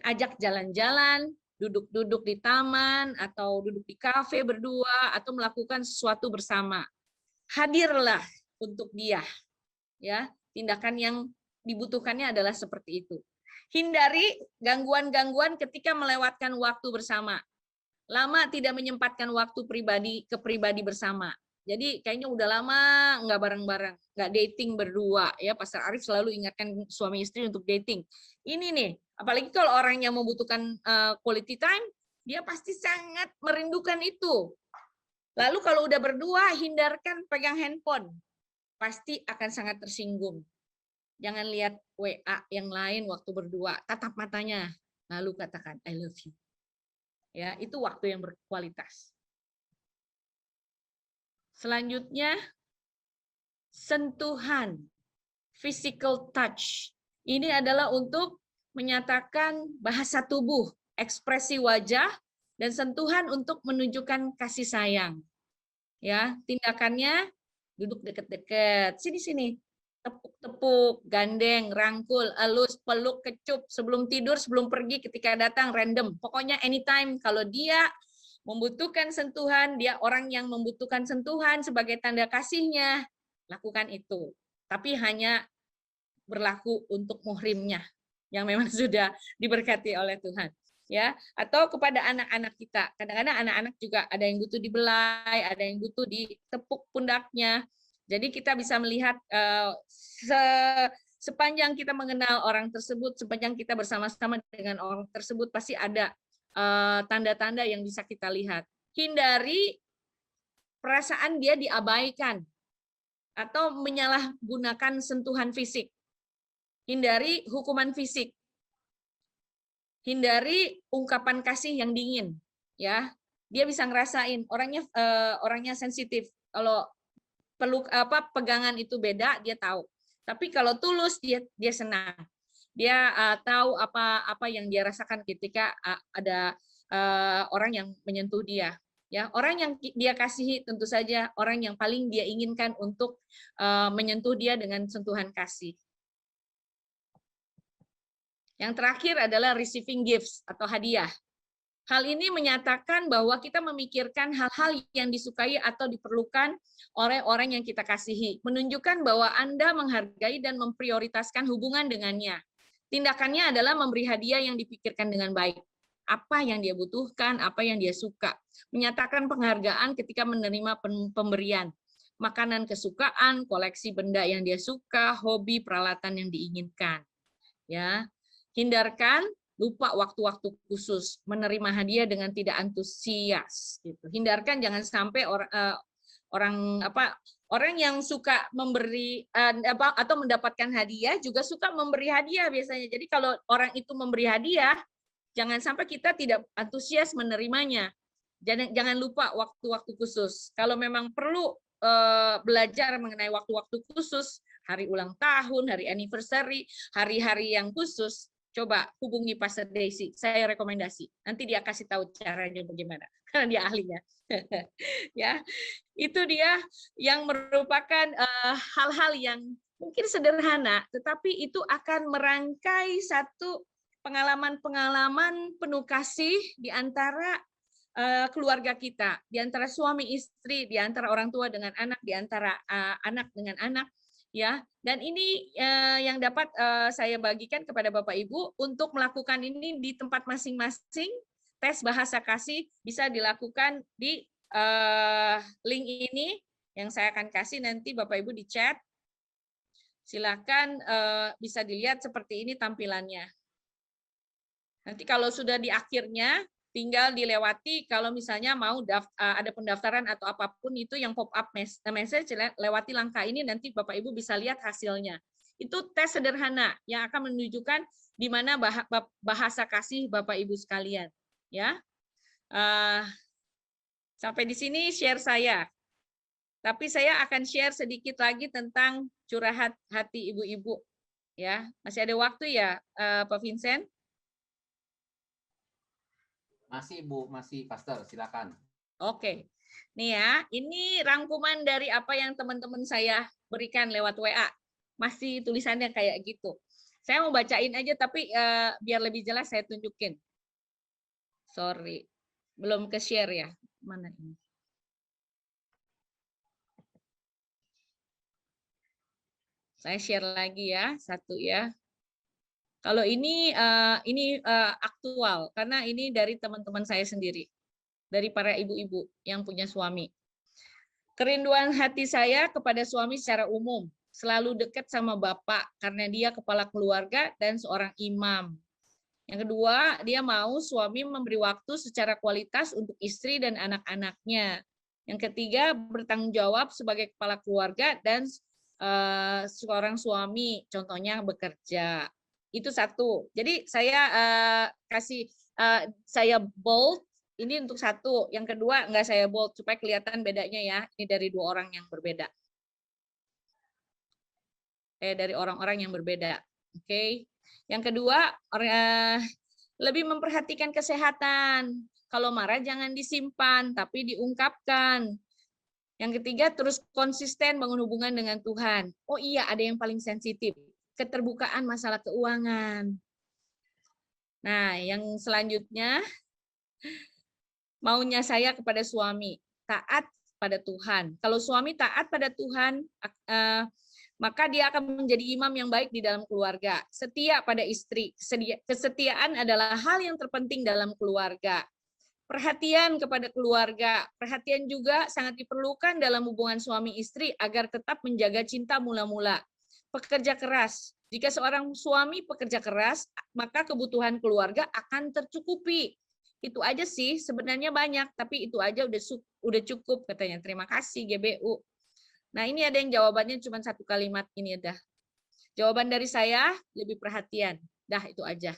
Ajak jalan-jalan, duduk-duduk di taman atau duduk di kafe berdua atau melakukan sesuatu bersama. Hadirlah untuk dia. Ya, tindakan yang dibutuhkannya adalah seperti itu. Hindari gangguan-gangguan ketika melewatkan waktu bersama. Lama tidak menyempatkan waktu pribadi ke pribadi bersama. Jadi kayaknya udah lama nggak bareng-bareng, nggak dating berdua. Ya, Pastor Arief selalu ingatkan suami istri untuk dating. Ini nih, apalagi kalau orang yang membutuhkan quality time, dia pasti sangat merindukan itu. Lalu kalau udah berdua, hindarkan pegang handphone. Pasti akan sangat tersinggung. Jangan lihat WA yang lain waktu berdua, tatap matanya, lalu katakan I love you. Ya, itu waktu yang berkualitas. Selanjutnya, sentuhan, physical touch. Ini adalah untuk menyatakan bahasa tubuh, ekspresi wajah, dan sentuhan untuk menunjukkan kasih sayang. Ya, tindakannya duduk dekat-dekat, sini-sini, tepuk-tepuk, gandeng, rangkul, elus, peluk, kecup, sebelum tidur, sebelum pergi, ketika datang, random. Pokoknya anytime, kalau dia membutuhkan sentuhan, dia orang yang membutuhkan sentuhan sebagai tanda kasihnya, lakukan itu. Tapi hanya berlaku untuk muhrimnya, yang memang sudah diberkati oleh Tuhan. Ya, atau kepada anak-anak kita. Kadang-kadang anak-anak juga ada yang butuh dibelai, ada yang butuh ditepuk pundaknya. Jadi kita bisa melihat sepanjang kita mengenal orang tersebut, sepanjang kita bersama-sama dengan orang tersebut, pasti ada tanda-tanda yang bisa kita lihat. Hindari perasaan dia diabaikan atau menyalahgunakan sentuhan fisik. Hindari hukuman fisik. Hindari ungkapan kasih yang dingin, ya. Dia bisa ngerasain orangnya sensitif. Kalau peluk pegangan itu beda, dia tahu. Tapi kalau tulus dia senang. Dia tahu apa yang dia rasakan ketika ada orang yang menyentuh dia. Ya, orang yang dia kasihi tentu saja orang yang paling dia inginkan untuk menyentuh dia dengan sentuhan kasih. Yang terakhir adalah receiving gifts atau hadiah. Hal ini menyatakan bahwa kita memikirkan hal-hal yang disukai atau diperlukan oleh orang yang kita kasihi, menunjukkan bahwa Anda menghargai dan memprioritaskan hubungan dengannya. Tindakannya adalah memberi hadiah yang dipikirkan dengan baik. Apa yang dia butuhkan, apa yang dia suka. Menyatakan penghargaan ketika menerima pemberian. Makanan kesukaan, koleksi benda yang dia suka, hobi, peralatan yang diinginkan. Ya, hindarkan lupa waktu-waktu khusus, menerima hadiah dengan tidak antusias. Gitu. Hindarkan jangan sampai orang yang suka memberi atau mendapatkan hadiah juga suka memberi hadiah biasanya. Jadi kalau orang itu memberi hadiah, jangan sampai kita tidak antusias menerimanya. Jangan lupa waktu-waktu khusus. Kalau memang perlu belajar mengenai waktu-waktu khusus, hari ulang tahun, hari anniversary, hari-hari yang khusus, coba hubungi Pastor Daisy. Saya rekomendasi. Nanti dia kasih tahu caranya bagaimana, karena dia ahlinya. Ya, itu dia yang merupakan hal-hal yang mungkin sederhana, tetapi itu akan merangkai satu pengalaman-pengalaman penuh kasih di antara keluarga kita, di antara suami istri, di antara orang tua dengan anak, di antara anak dengan anak, ya. Dan ini yang dapat saya bagikan kepada Bapak Ibu untuk melakukan ini di tempat masing-masing. Tes bahasa kasih bisa dilakukan di link ini yang saya akan kasih nanti Bapak Ibu di chat. Silakan bisa dilihat seperti ini tampilannya. Nanti kalau sudah di akhirnya tinggal dilewati, kalau misalnya mau ada pendaftaran atau apapun itu yang pop-up message, lewati langkah ini, nanti Bapak Ibu bisa lihat hasilnya. Itu tes sederhana yang akan menunjukkan di mana bahasa kasih Bapak Ibu sekalian. Ya, sampai di sini share saya. Tapi saya akan share sedikit lagi tentang curahat hati ibu-ibu. Ya, masih ada waktu ya, Pak Vincent? Masih Bu, masih Pastor, silakan. Oke, nih ya, ini rangkuman dari apa yang teman-teman saya berikan lewat WA. Masih tulisannya kayak gitu. Saya mau bacain aja, tapi biar lebih jelas saya tunjukin. Sorry, belum ke share ya. Mana ini? Saya share lagi ya, satu ya. Kalau ini aktual, karena ini dari teman-teman saya sendiri, dari para ibu-ibu yang punya suami. Kerinduan hati saya kepada suami secara umum, selalu dekat sama Bapak, karena dia kepala keluarga dan seorang imam. Yang kedua, dia mau suami memberi waktu secara kualitas untuk istri dan anak-anaknya. Yang ketiga, bertanggung jawab sebagai kepala keluarga dan seorang suami, contohnya bekerja. Itu satu. Jadi saya saya bold, ini untuk satu. Yang kedua enggak saya bold supaya kelihatan bedanya ya. Ini dari dua orang yang berbeda. Dari orang-orang yang berbeda. Oke. Yang kedua, lebih memperhatikan kesehatan. Kalau marah jangan disimpan, tapi diungkapkan. Yang ketiga, terus konsisten bangun hubungan dengan Tuhan. Oh iya, ada yang paling sensitif. Keterbukaan masalah keuangan. Nah, yang selanjutnya, maunya saya kepada suami. Taat pada Tuhan. Kalau suami taat pada Tuhan, maka dia akan menjadi imam yang baik di dalam keluarga. Setia pada istri. Kesetiaan adalah hal yang terpenting dalam keluarga. Perhatian kepada keluarga, perhatian juga sangat diperlukan dalam hubungan suami istri agar tetap menjaga cinta mula-mula. Pekerja keras. Jika seorang suami pekerja keras, maka kebutuhan keluarga akan tercukupi. Itu aja sih, sebenarnya banyak, tapi itu aja udah cukup katanya. Terima kasih GBU. Nah, ini ada yang jawabannya cuma satu kalimat ini dah. Jawaban dari saya lebih perhatian. Dah itu aja.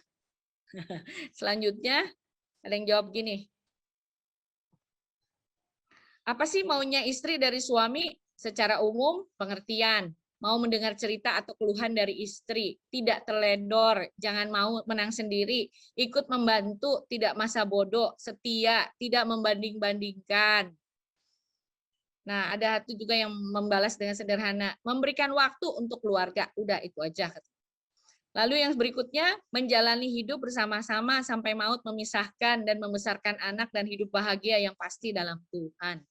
Selanjutnya ada yang jawab gini. Apa sih maunya istri dari suami? Secara umum, pengertian. Mau mendengar cerita atau keluhan dari istri. Tidak teledor, jangan mau menang sendiri. Ikut membantu, tidak masa bodoh. Setia, tidak membanding-bandingkan. Nah, ada satu juga yang membalas dengan sederhana. Memberikan waktu untuk keluarga. Udah, itu aja. Lalu yang berikutnya, menjalani hidup bersama-sama sampai maut memisahkan dan membesarkan anak dan hidup bahagia yang pasti dalam Tuhan.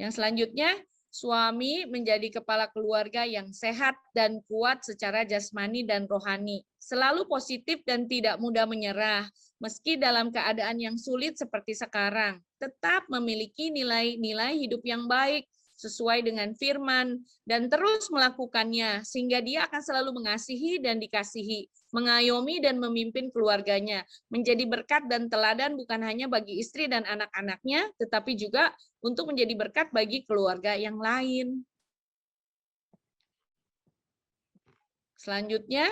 Yang selanjutnya, suami menjadi kepala keluarga yang sehat dan kuat secara jasmani dan rohani. Selalu positif dan tidak mudah menyerah, meski dalam keadaan yang sulit seperti sekarang. Tetap memiliki nilai-nilai hidup yang baik, sesuai dengan firman, dan terus melakukannya, sehingga dia akan selalu mengasihi dan dikasihi, mengayomi dan memimpin keluarganya, menjadi berkat dan teladan bukan hanya bagi istri dan anak-anaknya, tetapi juga untuk menjadi berkat bagi keluarga yang lain. Selanjutnya,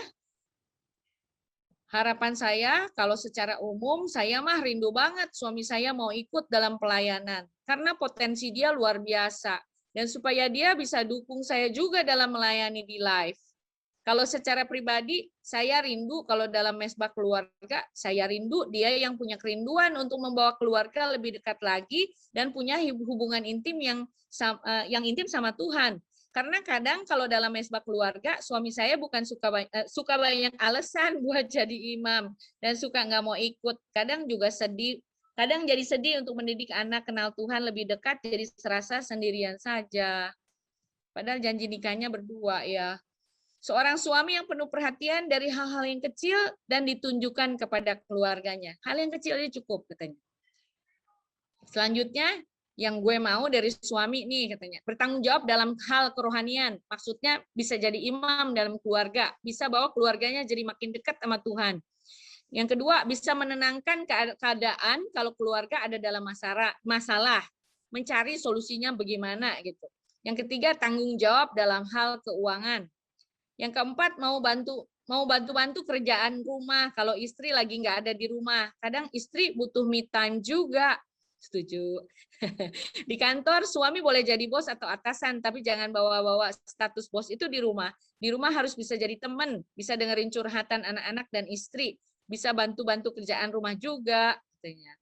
harapan saya, kalau secara umum, saya mah rindu banget suami saya mau ikut dalam pelayanan, karena potensi dia luar biasa. Dan supaya dia bisa dukung saya juga dalam melayani di live. Kalau secara pribadi, saya rindu kalau dalam mesbah keluarga, saya rindu dia yang punya kerinduan untuk membawa keluarga lebih dekat lagi dan punya hubungan intim yang intim sama Tuhan. Karena kadang kalau dalam mesbah keluarga, suami saya bukan suka banyak alasan buat jadi imam dan suka nggak mau ikut. Kadang juga sedih. Kadang jadi sedih untuk mendidik anak kenal Tuhan lebih dekat, jadi serasa sendirian saja. Padahal janji nikahnya berdua ya. Seorang suami yang penuh perhatian dari hal-hal yang kecil dan ditunjukkan kepada keluarganya. Hal yang kecil aja cukup katanya. Selanjutnya, yang gue mau dari suami nih katanya, bertanggung jawab dalam hal kerohanian. Maksudnya bisa jadi imam dalam keluarga, bisa bawa keluarganya jadi makin dekat sama Tuhan. Yang kedua, bisa menenangkan keadaan kalau keluarga ada dalam masalah, mencari solusinya bagaimana gitu. Yang ketiga, tanggung jawab dalam hal keuangan. Yang keempat, mau bantu kerjaan rumah kalau istri lagi nggak ada di rumah. Kadang istri butuh me time juga. Setuju. Di kantor suami boleh jadi bos atau atasan, tapi jangan bawa-bawa status bos itu di rumah. Di rumah harus bisa jadi teman, bisa dengerin curhatan anak-anak dan istri, bisa bantu-bantu kerjaan rumah juga. Katanya.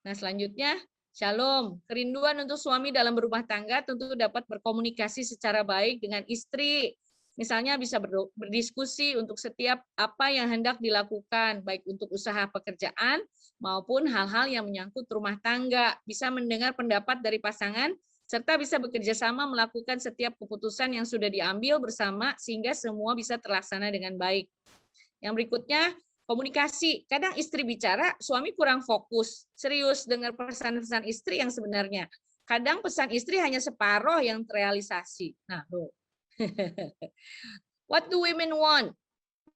Nah selanjutnya, Shalom. Kerinduan untuk suami dalam berumah tangga tentu dapat berkomunikasi secara baik dengan istri. Misalnya bisa berdiskusi untuk setiap apa yang hendak dilakukan, baik untuk usaha pekerjaan maupun hal-hal yang menyangkut rumah tangga. Bisa mendengar pendapat dari pasangan, serta bisa bekerja sama melakukan setiap keputusan yang sudah diambil bersama sehingga semua bisa terlaksana dengan baik. Yang berikutnya, komunikasi. Kadang istri bicara, suami kurang fokus, serius dengar pesan-pesan istri yang sebenarnya. Kadang pesan istri hanya separuh yang terrealisasi. Nah, What do women want?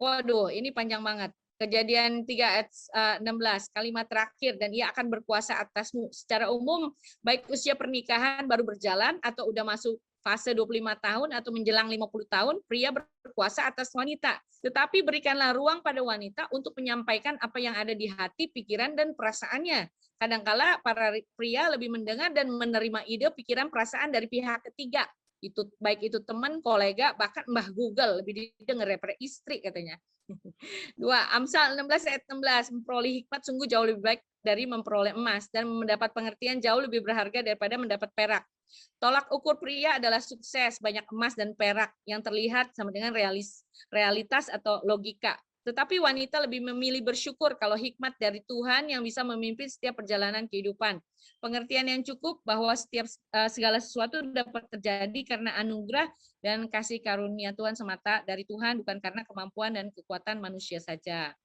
Waduh, ini panjang banget. Kejadian 3 ayat 16, kalimat terakhir, dan ia akan berkuasa atasmu. Secara umum, baik usia pernikahan baru berjalan atau udah masuk fase 25 tahun atau menjelang 50 tahun, pria berkuasa atas wanita. Tetapi berikanlah ruang pada wanita untuk menyampaikan apa yang ada di hati, pikiran, dan perasaannya. Kadangkala para pria lebih mendengar dan menerima ide, pikiran, perasaan dari pihak ketiga. Itu baik itu teman, kolega, bahkan Mbah Google lebih didengar daripada istri katanya. 2. Amsal 16 ayat 16, memperoleh hikmat sungguh jauh lebih baik dari memperoleh emas, dan mendapat pengertian jauh lebih berharga daripada mendapat perak. Tolak ukur pria adalah sukses, banyak emas dan perak yang terlihat sama dengan realitas atau logika. Tetapi wanita lebih memilih bersyukur kalau hikmat dari Tuhan yang bisa memimpin setiap perjalanan kehidupan. Pengertian yang cukup bahwa segala sesuatu dapat terjadi karena anugerah dan kasih karunia Tuhan semata dari Tuhan, bukan karena kemampuan dan kekuatan manusia saja.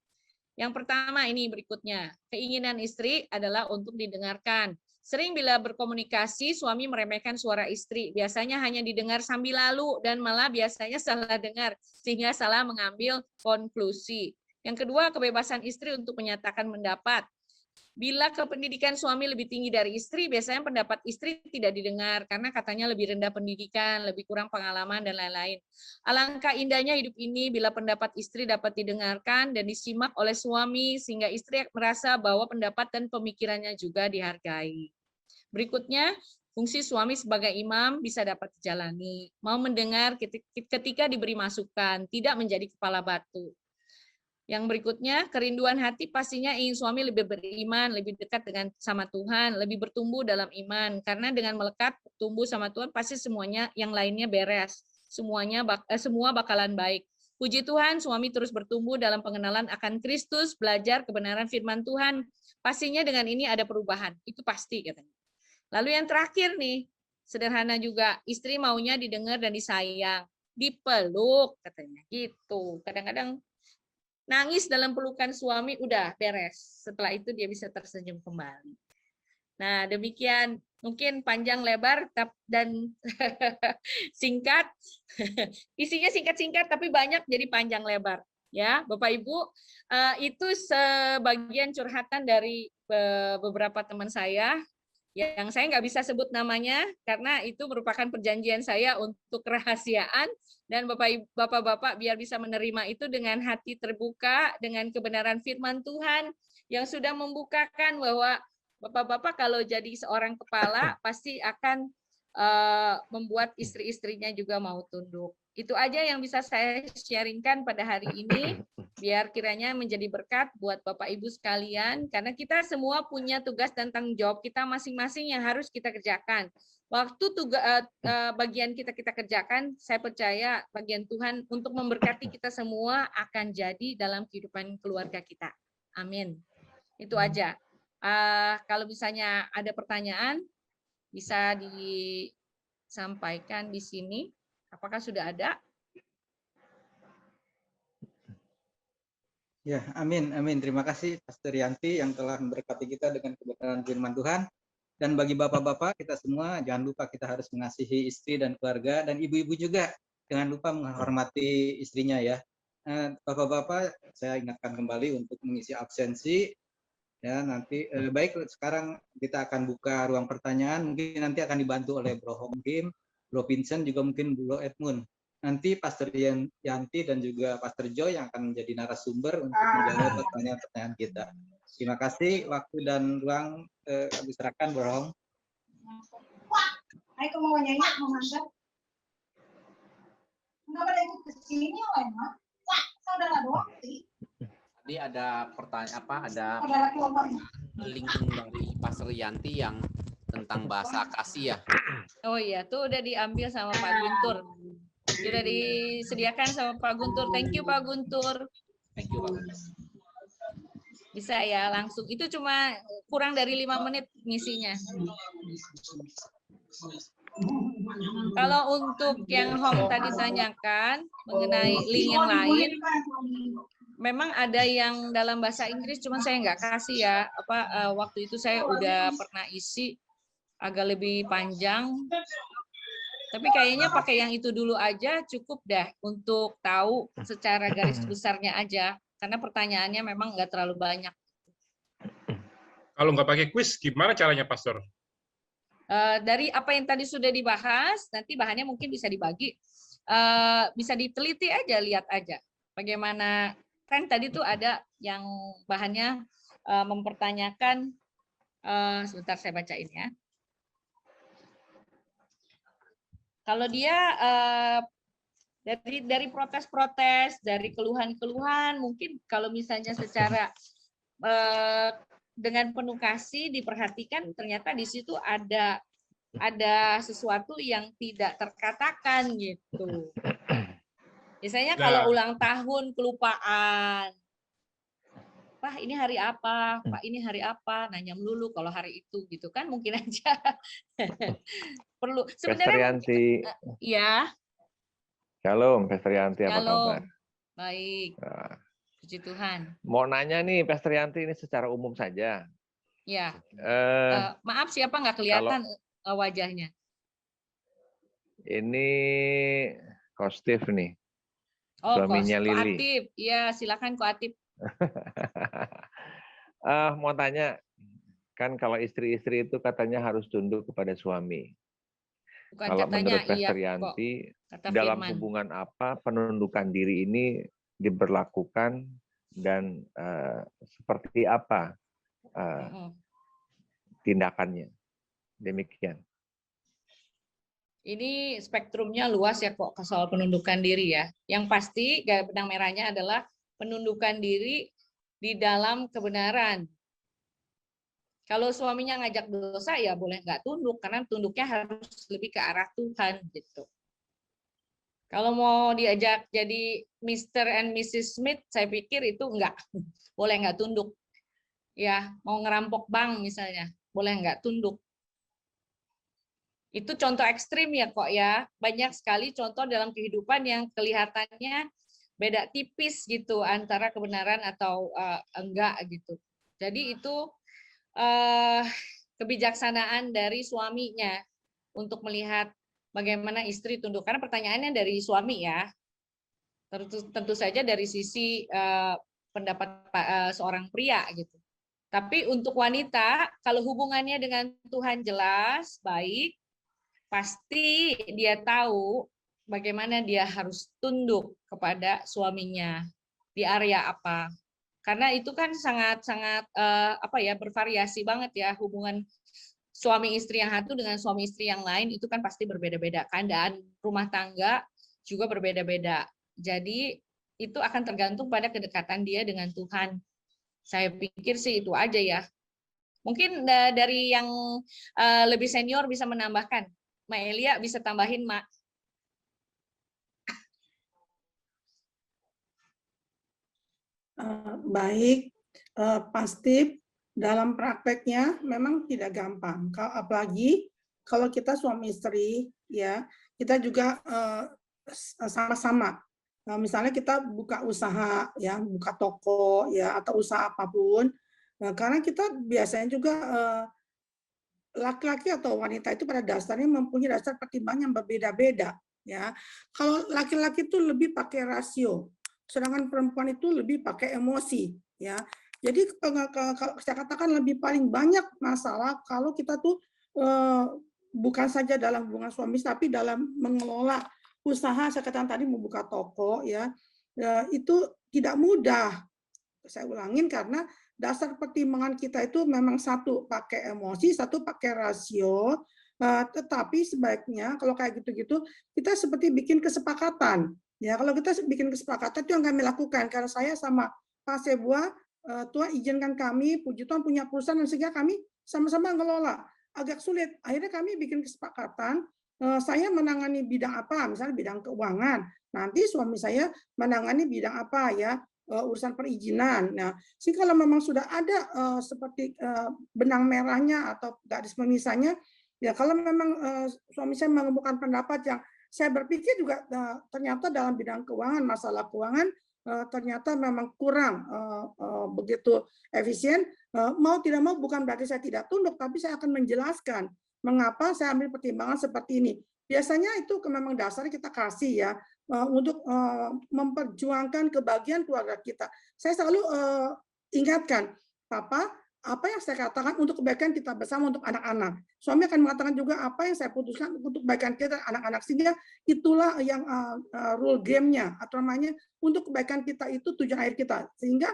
Yang pertama ini berikutnya, keinginan istri adalah untuk didengarkan. Sering bila berkomunikasi, suami meremehkan suara istri. Biasanya hanya didengar sambil lalu dan malah biasanya salah dengar, sehingga salah mengambil konklusi. Yang kedua, kebebasan istri untuk menyatakan pendapat. Bila kependidikan suami lebih tinggi dari istri, biasanya pendapat istri tidak didengar karena katanya lebih rendah pendidikan, lebih kurang pengalaman, dan lain-lain. Alangkah indahnya hidup ini bila pendapat istri dapat didengarkan dan disimak oleh suami, sehingga istri merasa bahwa pendapat dan pemikirannya juga dihargai. Berikutnya, fungsi suami sebagai imam bisa dapat dijalani. Mau mendengar ketika diberi masukan, tidak menjadi kepala batu. Yang berikutnya, kerinduan hati pastinya ingin suami lebih beriman, lebih dekat dengan sama Tuhan, lebih bertumbuh dalam iman. Karena dengan melekat tumbuh sama Tuhan, pasti semuanya yang lainnya beres. Semua bakalan baik. Puji Tuhan, suami terus bertumbuh dalam pengenalan akan Kristus, belajar kebenaran firman Tuhan. Pastinya dengan ini ada perubahan. Itu pasti katanya. Lalu yang terakhir nih, sederhana juga, istri maunya didengar dan disayang, dipeluk katanya. Gitu. Kadang-kadang nangis dalam pelukan suami, udah beres. Setelah itu dia bisa tersenyum kembali. Nah, demikian mungkin panjang lebar dan singkat. Isinya singkat-singkat tapi banyak jadi panjang lebar. Ya, Bapak Ibu, itu sebagian curhatan dari beberapa teman saya yang saya nggak bisa sebut namanya karena itu merupakan perjanjian saya untuk kerahasiaan, dan Bapak-Bapak biar bisa menerima itu dengan hati terbuka, dengan kebenaran firman Tuhan yang sudah membukakan bahwa Bapak-Bapak kalau jadi seorang kepala pasti akan membuat istri-istrinya juga mau tunduk. Itu aja yang bisa saya sharingkan pada hari ini, biar kiranya menjadi berkat buat Bapak Ibu sekalian, karena kita semua punya tugas dan tanggung jawab kita masing-masing yang harus kita kerjakan. Waktu bagian kita kerjakan, saya percaya bagian Tuhan untuk memberkati kita semua akan jadi dalam kehidupan keluarga kita. Amin. Itu aja. Kalau misalnya ada pertanyaan, bisa disampaikan di sini. Apakah sudah ada? Ya, amin, amin. Terima kasih Pastor Yanti yang telah memberkati kita dengan kebenaran firman Tuhan. Dan bagi bapak-bapak kita semua, jangan lupa kita harus mengasihi istri dan keluarga, dan ibu-ibu juga jangan lupa menghormati istrinya ya. Bapak-bapak, saya ingatkan kembali untuk mengisi absensi. Ya, nanti baik, sekarang kita akan buka ruang pertanyaan. Mungkin nanti akan dibantu oleh Bro Hong Kim, Bro Vincent, juga mungkin Bro Edmund. Nanti Pastor Yanti dan juga Pastor Joy yang akan menjadi narasumber untuk menjawab pertanyaan-pertanyaan kita. Terima kasih, waktu dan ruang kami serahkan, Bro Hong. Aku mau nyanyi, mau masak. Enggak pada ikut ke sini, Wah, saudara doang sih. Tadi ada pertanyaan ada link dari Pastor Yanti yang tentang bahasa kasih ya. Oh iya, tuh udah diambil sama Pak Guntur. Sudah disediakan sama Pak Guntur. Thank you Pak Guntur. Thank you Pak. Bisa ya langsung. Itu cuma kurang dari 5 menit ngisinya. Kalau untuk yang Hong tadi tanyakan mengenai link yang lain, memang ada yang dalam bahasa Inggris, cuma saya nggak kasih ya. Waktu itu saya udah pernah isi agak lebih panjang. Tapi kayaknya pakai yang itu dulu aja cukup dah untuk tahu secara garis besarnya aja. karena pertanyaannya memang nggak terlalu banyak. Kalau nggak pakai kuis, gimana caranya, Pastor? Dari apa yang tadi sudah dibahas, nanti bahannya mungkin bisa dibagi, bisa diteliti aja, lihat aja bagaimana. Kan tadi tuh ada yang bahannya mempertanyakan, sebentar saya bacain ya. Kalau dia dari protes-protes, dari keluhan-keluhan, mungkin kalau misalnya secara dengan penuh kasih diperhatikan, ternyata di situ ada sesuatu yang tidak terkatakan gitu. Misalnya kalau ulang tahun kelupaan, Pak ini hari apa? Pak ini hari apa? Nanya melulu kalau hari itu gitu kan, mungkin aja perlu. Sebenarnya mungkin, ya. Shalom, Pastor Yanti, apa Shalom. kabar? Baik. Nah, Puji Tuhan. mau nanya nih, Pastor Yanti, ini secara umum saja. Ya. Maaf, siapa nggak kelihatan wajahnya? Ini Kostif nih. Oh, suaminya Ko Lili. Atip. Ya, silakan Ko Atip. Mau tanya, kan kalau istri-istri itu katanya harus tunduk kepada suami. Bukan Kalau katanya, menurut Pastor iya, Yanti, kata dalam Firman. hubungan apa penundukan diri ini diberlakukan dan seperti apa tindakannya? Demikian. Ini spektrumnya luas ya kok soal penundukan diri ya. Yang pasti garis benang merahnya adalah penundukan diri di dalam kebenaran. Kalau suaminya ngajak dosa ya boleh nggak tunduk, karena tunduknya harus lebih ke arah Tuhan gitu. Kalau mau diajak jadi Mr. and Mrs. Smith, saya pikir itu enggak, boleh nggak tunduk. Ya, mau ngerampok bank misalnya, boleh nggak tunduk. Itu contoh ekstrim ya kok ya. Banyak sekali contoh dalam kehidupan yang kelihatannya beda tipis gitu antara kebenaran atau enggak gitu. Jadi itu kebijaksanaan dari suaminya untuk melihat bagaimana istri tunduk. Karena pertanyaannya dari suami ya. Tentu saja dari sisi pendapat seorang pria gitu. Tapi untuk wanita, kalau hubungannya dengan Tuhan jelas, baik, pasti dia tahu bagaimana dia harus tunduk kepada suaminya di area apa. Karena itu kan sangat-sangat bervariasi banget ya, hubungan suami istri yang satu dengan suami istri yang lain itu kan pasti berbeda-beda. Keadaan rumah tangga juga berbeda-beda. Jadi itu akan tergantung pada kedekatan dia dengan Tuhan. Saya pikir sih itu aja ya. Mungkin dari yang lebih senior bisa menambahkan. Mak Elia bisa tambahin, Mak. Baik, pasti dalam prakteknya memang tidak gampang. Apalagi kalau kita suami istri, ya kita juga sama-sama. Misalnya kita buka usaha, ya buka toko, ya atau usaha apapun. Karena kita biasanya juga laki-laki atau wanita itu pada dasarnya mempunyai dasar pertimbangan yang berbeda-beda. Ya, kalau laki-laki itu lebih pakai rasio, sedangkan perempuan itu lebih pakai emosi. Ya, jadi kalau saya katakan lebih paling banyak masalah kalau kita tuh bukan saja dalam hubungan suami, tapi dalam mengelola usaha. Saya katakan tadi membuka toko, ya itu tidak mudah. Saya ulangin karena dasar pertimbangan kita itu memang satu pakai emosi, satu pakai rasio, tetapi sebaiknya kalau kayak gitu-gitu kita seperti bikin kesepakatan. Ya, kalau kita bikin kesepakatan itu yang kami lakukan, karena saya sama Pak Sebua, Tuhan izinkan kami, puji Tuhan punya perusahaan dan sehingga kami sama-sama ngelola. Agak sulit, akhirnya kami bikin kesepakatan, saya menangani bidang apa, misalnya bidang keuangan, nanti suami saya menangani bidang apa ya, urusan perizinan. Nah, sih kalau memang sudah ada seperti benang merahnya atau garis pemisahnya, ya kalau memang suami saya mengemukakan pendapat yang saya berpikir juga ternyata dalam bidang keuangan, masalah keuangan ternyata memang kurang begitu efisien, mau tidak mau bukan berarti saya tidak tunduk, tapi saya akan menjelaskan mengapa saya ambil pertimbangan seperti ini. Biasanya itu memang dasarnya kita kasih ya, untuk memperjuangkan kebahagiaan keluarga kita. Saya selalu ingatkan, Papa, apa yang saya katakan untuk kebaikan kita bersama untuk anak-anak. Suami akan mengatakan juga apa yang saya putuskan untuk kebaikan kita anak-anak, sehingga itulah yang rule game-nya atau namanya untuk kebaikan kita itu tujuan akhir kita. Sehingga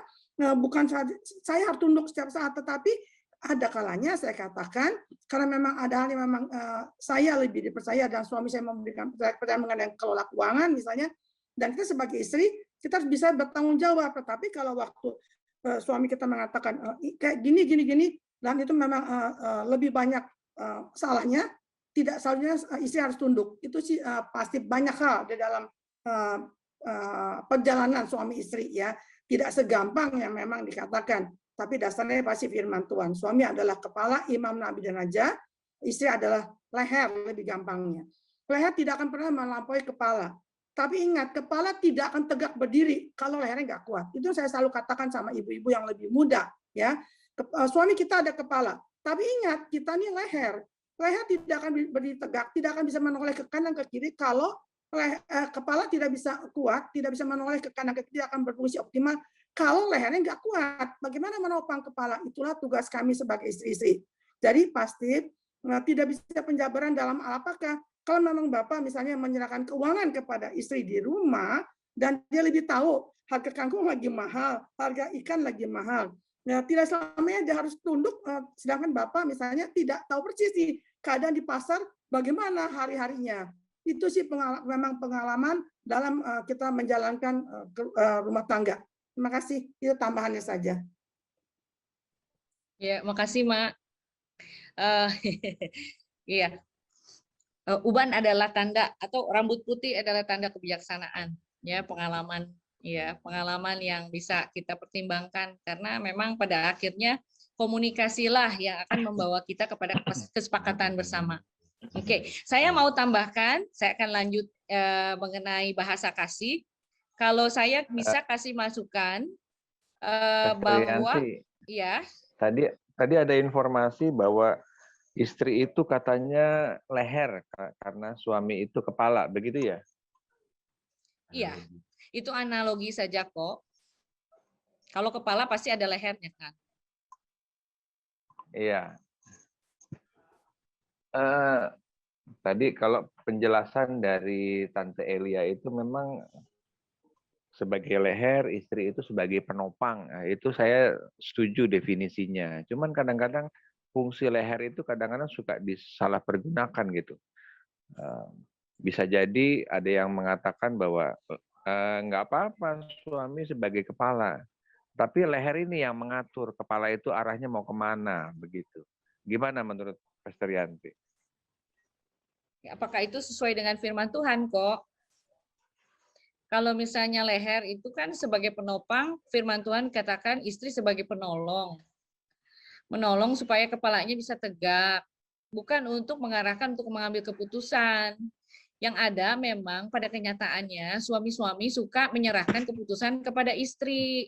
bukan saya harus tunduk setiap saat, tetapi ada kalanya saya katakan karena memang ada hal yang memang saya lebih dipercaya dan suami saya memberikan pertanyaan mengenai kelola keuangan misalnya, dan kita sebagai istri kita harus bisa bertanggung jawab. Tetapi kalau waktu suami kita mengatakan kayak gini, dan itu memang lebih banyak salahnya, tidak salahnya istri harus tunduk. Itu sih pasti banyak hal di dalam perjalanan suami istri ya. Tidak segampang yang memang dikatakan, tapi dasarnya pasti firman Tuhan. Suami adalah kepala, imam, nabi, dan raja. Istri adalah leher, lebih gampangnya. Leher tidak akan pernah melampaui kepala. Tapi ingat, kepala tidak akan tegak berdiri kalau lehernya nggak kuat. Itu saya selalu katakan sama ibu-ibu yang lebih muda. Ya, suami kita ada kepala. Tapi ingat, kita ini leher. Leher tidak akan berdiri tegak, tidak akan bisa menoleh ke kanan ke kiri kalau kepala tidak bisa kuat, tidak bisa menoleh ke kanan ke kiri, tidak akan berfungsi optimal kalau lehernya nggak kuat. Bagaimana menopang kepala? Itulah tugas kami sebagai istri-istri. Jadi pasti tidak bisa penjabaran dalam apakah kalau memang Bapak misalnya menyerahkan keuangan kepada istri di rumah dan dia lebih tahu harga kangkung lagi mahal, harga ikan lagi mahal. Nah, tidak selamanya dia harus tunduk, sedangkan Bapak misalnya tidak tahu persis di keadaan di pasar bagaimana hari-harinya. Itu sih memang pengalaman dalam kita menjalankan rumah tangga. Terima kasih, itu tambahannya saja. Ya, makasih, Mak. Iya. Uban adalah tanda atau rambut putih adalah tanda kebijaksanaan, ya, pengalaman yang bisa kita pertimbangkan karena memang pada akhirnya komunikasilah yang akan membawa kita kepada kesepakatan bersama. Oke, saya mau tambahkan, saya akan lanjut mengenai bahasa kasih. Kalau saya bisa kasih masukan bahwa ya. Tadi ada informasi bahwa istri itu katanya leher karena suami itu kepala, begitu ya? Iya, itu analogi saja kok. Kalau kepala pasti ada lehernya kan? Iya. Tadi kalau penjelasan dari Tante Elia itu memang sebagai leher, istri itu sebagai penopang. Nah, itu saya setuju definisinya. Cuman kadang-kadang fungsi leher itu kadang-kadang suka disalahpergunakan gitu. Bisa jadi ada yang mengatakan bahwa nggak apa-apa suami sebagai kepala, tapi leher ini yang mengatur kepala itu arahnya mau kemana begitu. Gimana menurut Pastor Yanti? Apakah itu sesuai dengan firman Tuhan kok? Kalau misalnya leher itu kan sebagai penopang, firman Tuhan katakan istri sebagai penolong. Menolong supaya kepalanya bisa tegak, bukan untuk mengarahkan untuk mengambil keputusan. Yang ada memang pada kenyataannya suami-suami suka menyerahkan keputusan kepada istri.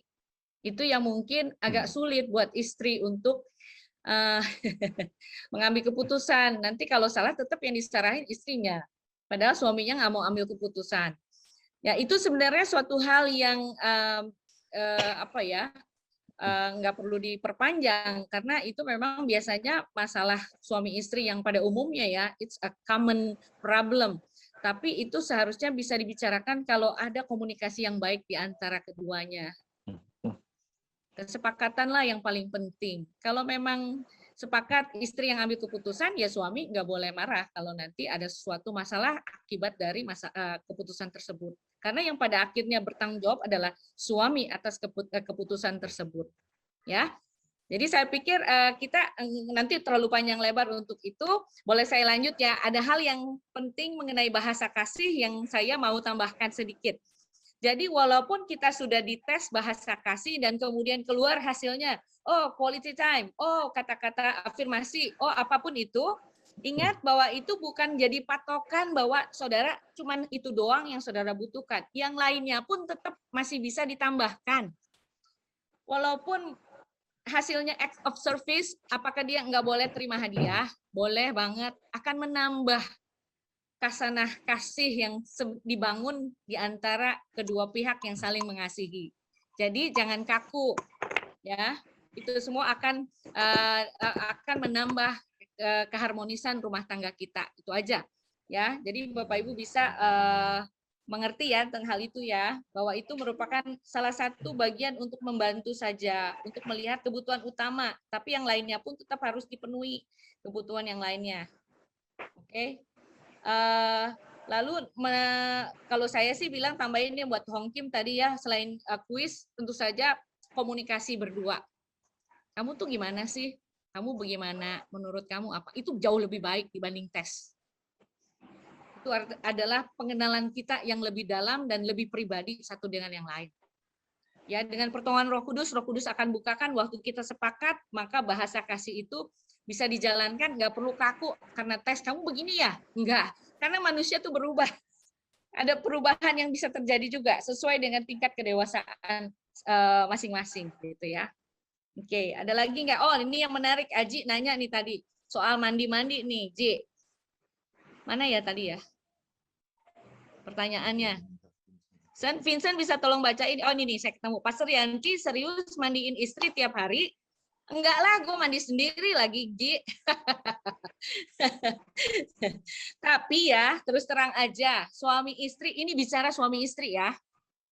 Itu yang mungkin agak sulit buat istri untuk mengambil keputusan. Nanti kalau salah tetap yang disarahin istrinya. Padahal suaminya nggak mau ambil keputusan. Ya itu sebenarnya suatu hal yang nggak perlu diperpanjang karena itu memang biasanya masalah suami istri yang pada umumnya ya, it's a common problem. Tapi itu seharusnya bisa dibicarakan kalau ada komunikasi yang baik di antara keduanya. Kesepakatanlah yang paling penting. Kalau memang sepakat istri yang ambil keputusan, ya suami nggak boleh marah kalau nanti ada sesuatu masalah akibat dari keputusan tersebut. Karena yang pada akhirnya bertanggung jawab adalah suami atas keputusan tersebut. Ya, jadi saya pikir kita nanti terlalu panjang lebar untuk itu. Boleh saya lanjut ya? Ada hal yang penting mengenai bahasa kasih yang saya mau tambahkan sedikit. Jadi walaupun kita sudah dites bahasa kasih dan kemudian keluar hasilnya, oh quality time, oh kata-kata afirmasi, oh apapun itu, ingat bahwa itu bukan jadi patokan bahwa saudara cuman itu doang yang saudara butuhkan. Yang lainnya pun tetap masih bisa ditambahkan. Walaupun hasilnya act of service, apakah dia nggak boleh terima hadiah? Boleh banget, akan menambah. kasanah kasih yang dibangun di antara kedua pihak yang saling mengasihi. Jadi jangan kaku, ya. Itu semua akan menambah keharmonisan rumah tangga kita. Itu aja, ya. Jadi Bapak Ibu bisa mengerti ya tentang hal itu ya, bahwa itu merupakan salah satu bagian untuk membantu saja, untuk melihat kebutuhan utama, tapi yang lainnya pun tetap harus dipenuhi kebutuhan yang lainnya. Oke. Lalu kalau saya sih bilang tambahin nih buat Hong Kim tadi ya, selain kuis tentu saja komunikasi berdua. Kamu tuh gimana sih? Kamu bagaimana? Menurut kamu apa? Itu jauh lebih baik dibanding tes. Itu adalah pengenalan kita yang lebih dalam dan lebih pribadi satu dengan yang lain. Ya, dengan pertolongan Roh Kudus akan bukakan waktu kita sepakat, maka bahasa kasih itu bisa dijalankan, nggak perlu kaku karena tes kamu begini ya, enggak, karena manusia tuh berubah, ada perubahan yang bisa terjadi juga sesuai dengan tingkat kedewasaan masing-masing, gitu ya. Oke, ada lagi nggak? Oh, ini yang menarik, Aji nanya nih tadi soal mandi-mandi nih, Ji. Mana ya tadi ya? Pertanyaannya. Vincent bisa tolong bacain. Oh ini nih, saya ketemu. Pastor Yanti serius mandiin istri tiap hari? Enggak lah, gue mandi sendiri lagi, Ji. Tapi ya, terus terang aja, suami istri, ini bicara suami istri ya,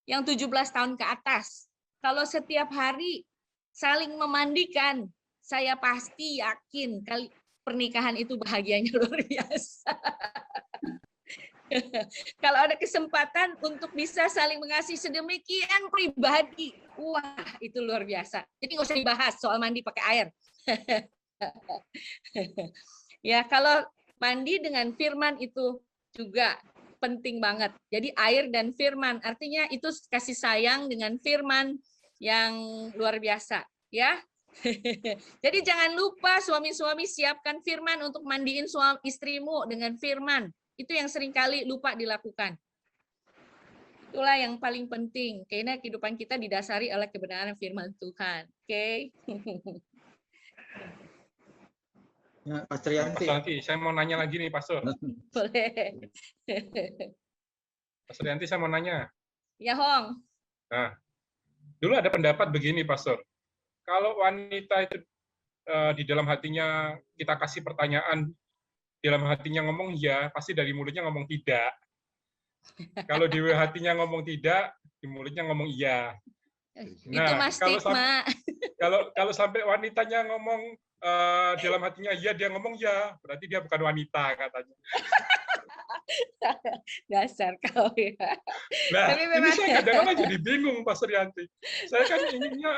yang 17 tahun ke atas. Kalau setiap hari saling memandikan, saya pasti yakin kali pernikahan itu bahagianya luar biasa. Kalau ada kesempatan untuk bisa saling mengasihi sedemikian pribadi, wah itu luar biasa. Jadi nggak usah dibahas soal mandi pakai air. Ya, kalau mandi dengan firman itu juga penting banget. Jadi air dan firman, artinya itu kasih sayang dengan firman yang luar biasa, ya. Jadi jangan lupa suami-suami siapkan firman untuk mandiin suami istrimu dengan firman. Itu yang seringkali lupa dilakukan. Itulah yang paling penting, karena kehidupan kita didasari oleh kebenaran firman Tuhan. Oke. Ya, Pastor Yanti. Pastor Yanti, saya mau nanya lagi nih, Pastor. Boleh. Pastor Yanti, saya mau nanya. Ya, Hong. Nah, dulu ada pendapat begini, Pastor. Kalau wanita itu di dalam hatinya kita kasih pertanyaan, di dalam hatinya ngomong ya, pasti dari mulutnya ngomong tidak. Kalau di hatinya ngomong tidak, di mulutnya ngomong iya. Nah, itu mas stigma. Kalau sampai wanitanya ngomong dalam hatinya iya, dia ngomong ya, berarti dia bukan wanita katanya. Dasar kau ya. Nah, Tapi ini memang saya kadang-kadang jadi bingung, Pastor Yanti. Saya kan inginnya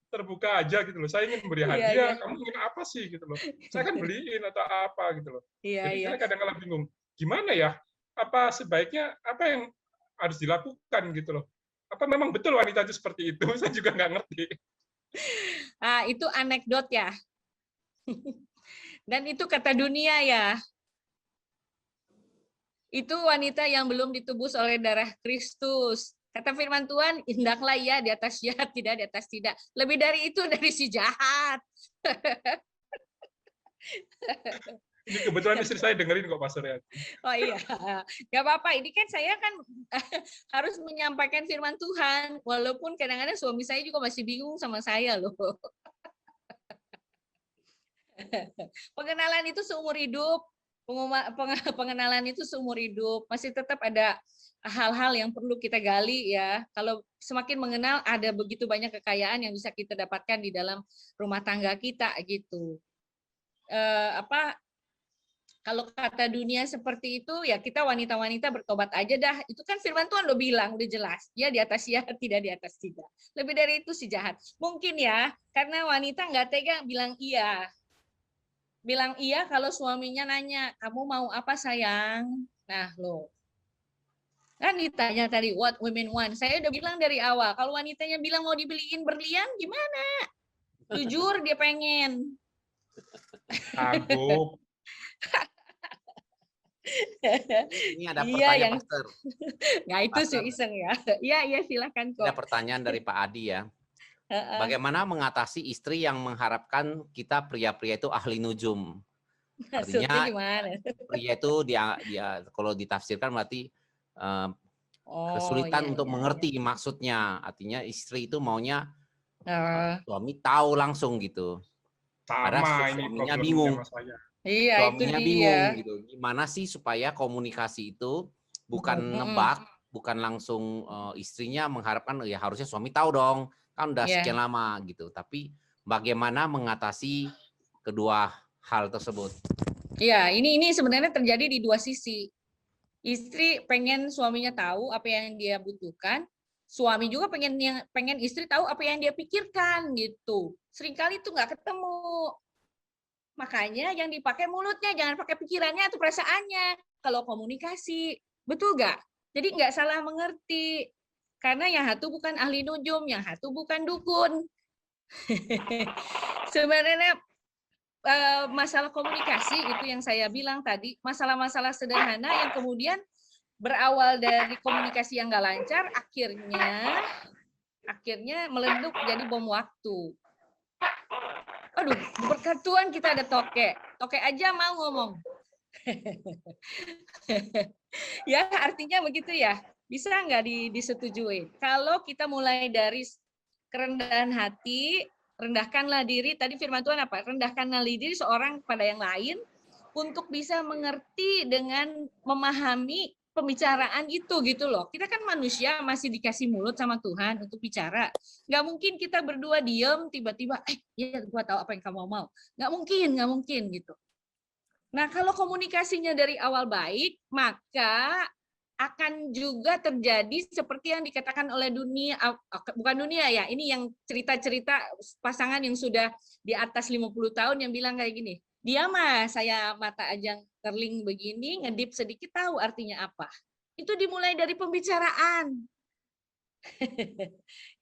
terbuka aja gitu loh. Saya ingin beri hadiah, kamu ingin apa sih gitu loh. Saya kan beliin atau apa gitu loh. Jadi saya kadang-kadang bingung, gimana ya? Apa sebaiknya apa yang harus dilakukan gitu loh? Apa memang betul wanita itu seperti itu? Saya juga nggak ngerti. Itu anekdot ya. Dan itu kata dunia ya. Itu wanita yang belum ditebus oleh darah Kristus. Kata firman Tuhan, hendaklah ya di atas jahat, tidak di atas tidak. Lebih dari itu dari si jahat. Ini kebetulan istri saya dengerin kok, Pastor Yanti. Oh iya, nggak apa-apa. Ini kan saya kan harus menyampaikan firman Tuhan, walaupun kadang-kadang suami saya juga masih bingung sama saya loh. Pengenalan itu seumur hidup, pengenalan itu seumur hidup, masih tetap ada hal-hal yang perlu kita gali ya. Kalau semakin mengenal, ada begitu banyak kekayaan yang bisa kita dapatkan di dalam rumah tangga kita gitu. Kalau kata dunia seperti itu, ya kita wanita-wanita bertobat aja dah. Itu kan firman Tuhan udah bilang, udah jelas. Ya di atas ya, tidak di atas tidak. Lebih dari itu si jahat. Mungkin ya, karena wanita nggak tega bilang iya. Bilang iya kalau suaminya nanya, kamu mau apa sayang? Nah loh. Kan ditanya tadi, what women want. Saya udah bilang dari awal, kalau wanitanya bilang mau dibeliin berlian, gimana? Jujur dia pengen. Sanggup. Ini ada pertanyaan, Pastor. Nah, itu iseng ya. Iya, silakan kok. Ada pertanyaan dari Pak Adi ya. Bagaimana mengatasi istri yang mengharapkan kita pria-pria itu ahli nujum? Maksudnya Artinya gimana? pria itu dia kalau ditafsirkan berarti kesulitan Iya, untuk iya, mengerti maksudnya. Artinya istri itu maunya iya. suami tahu langsung gitu. Padahal Sama ini suaminya problemnya bingung. Mas saya. Iya, itu Suaminya bingung dia. gitu. Gimana sih supaya komunikasi itu bukan Mm-mm. nebak, bukan langsung istrinya mengharapkan ya harusnya suami tahu dong, kan udah Iya. sekian lama gitu. Tapi bagaimana mengatasi kedua hal tersebut? Iya, ini sebenarnya terjadi di dua sisi. Istri pengen suaminya tahu apa yang dia butuhkan, suami juga pengen istri tahu apa yang dia pikirkan gitu. Seringkali itu nggak ketemu. Makanya yang dipakai mulutnya, jangan pakai pikirannya atau perasaannya. Kalau komunikasi, betul nggak? Jadi nggak salah mengerti. Karena yang satu bukan ahli nujum, yang satu bukan dukun. Sebenarnya masalah komunikasi itu yang saya bilang tadi, masalah-masalah sederhana yang kemudian berawal dari komunikasi yang nggak lancar, akhirnya meleduk jadi bom waktu. Aduh, berkat Tuhan kita ada toke aja mau ngomong. Ya, artinya begitu ya. Bisa nggak disetujui? Kalau kita mulai dari kerendahan hati, rendahkanlah diri. Tadi firman Tuhan apa? Rendahkanlah diri seorang pada yang lain untuk bisa mengerti dengan memahami pembicaraan itu gitu loh. Kita kan manusia masih dikasih mulut sama Tuhan untuk bicara. Nggak mungkin kita berdua diem tiba-tiba, ya gua tahu apa yang kamu mau. Nggak mungkin gitu. Nah, kalau komunikasinya dari awal baik, maka akan juga terjadi seperti yang dikatakan oleh dunia, bukan dunia ya, ini yang cerita-cerita pasangan yang sudah di atas 50 tahun yang bilang kayak gini, dia mah saya mata aja kerling begini, ngedip sedikit tahu artinya apa. Itu dimulai dari pembicaraan.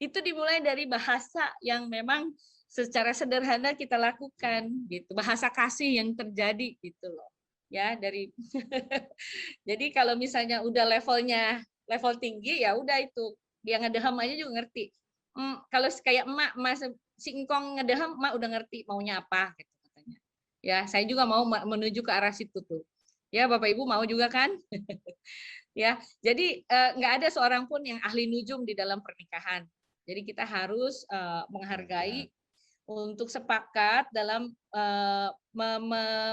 Itu dimulai dari bahasa yang memang secara sederhana kita lakukan gitu, bahasa kasih yang terjadi gitu loh. Ya, dari jadi kalau misalnya udah level tinggi ya udah itu dia ngedehem aja juga ngerti. Kalau kayak emak si engkong ngedehem emak udah ngerti maunya apa gitu katanya. Ya, saya juga mau menuju ke arah situ tuh. Ya, Bapak Ibu mau juga kan? Ya, jadi nggak ada seorang pun yang ahli nujum di dalam pernikahan. Jadi kita harus menghargai untuk sepakat dalam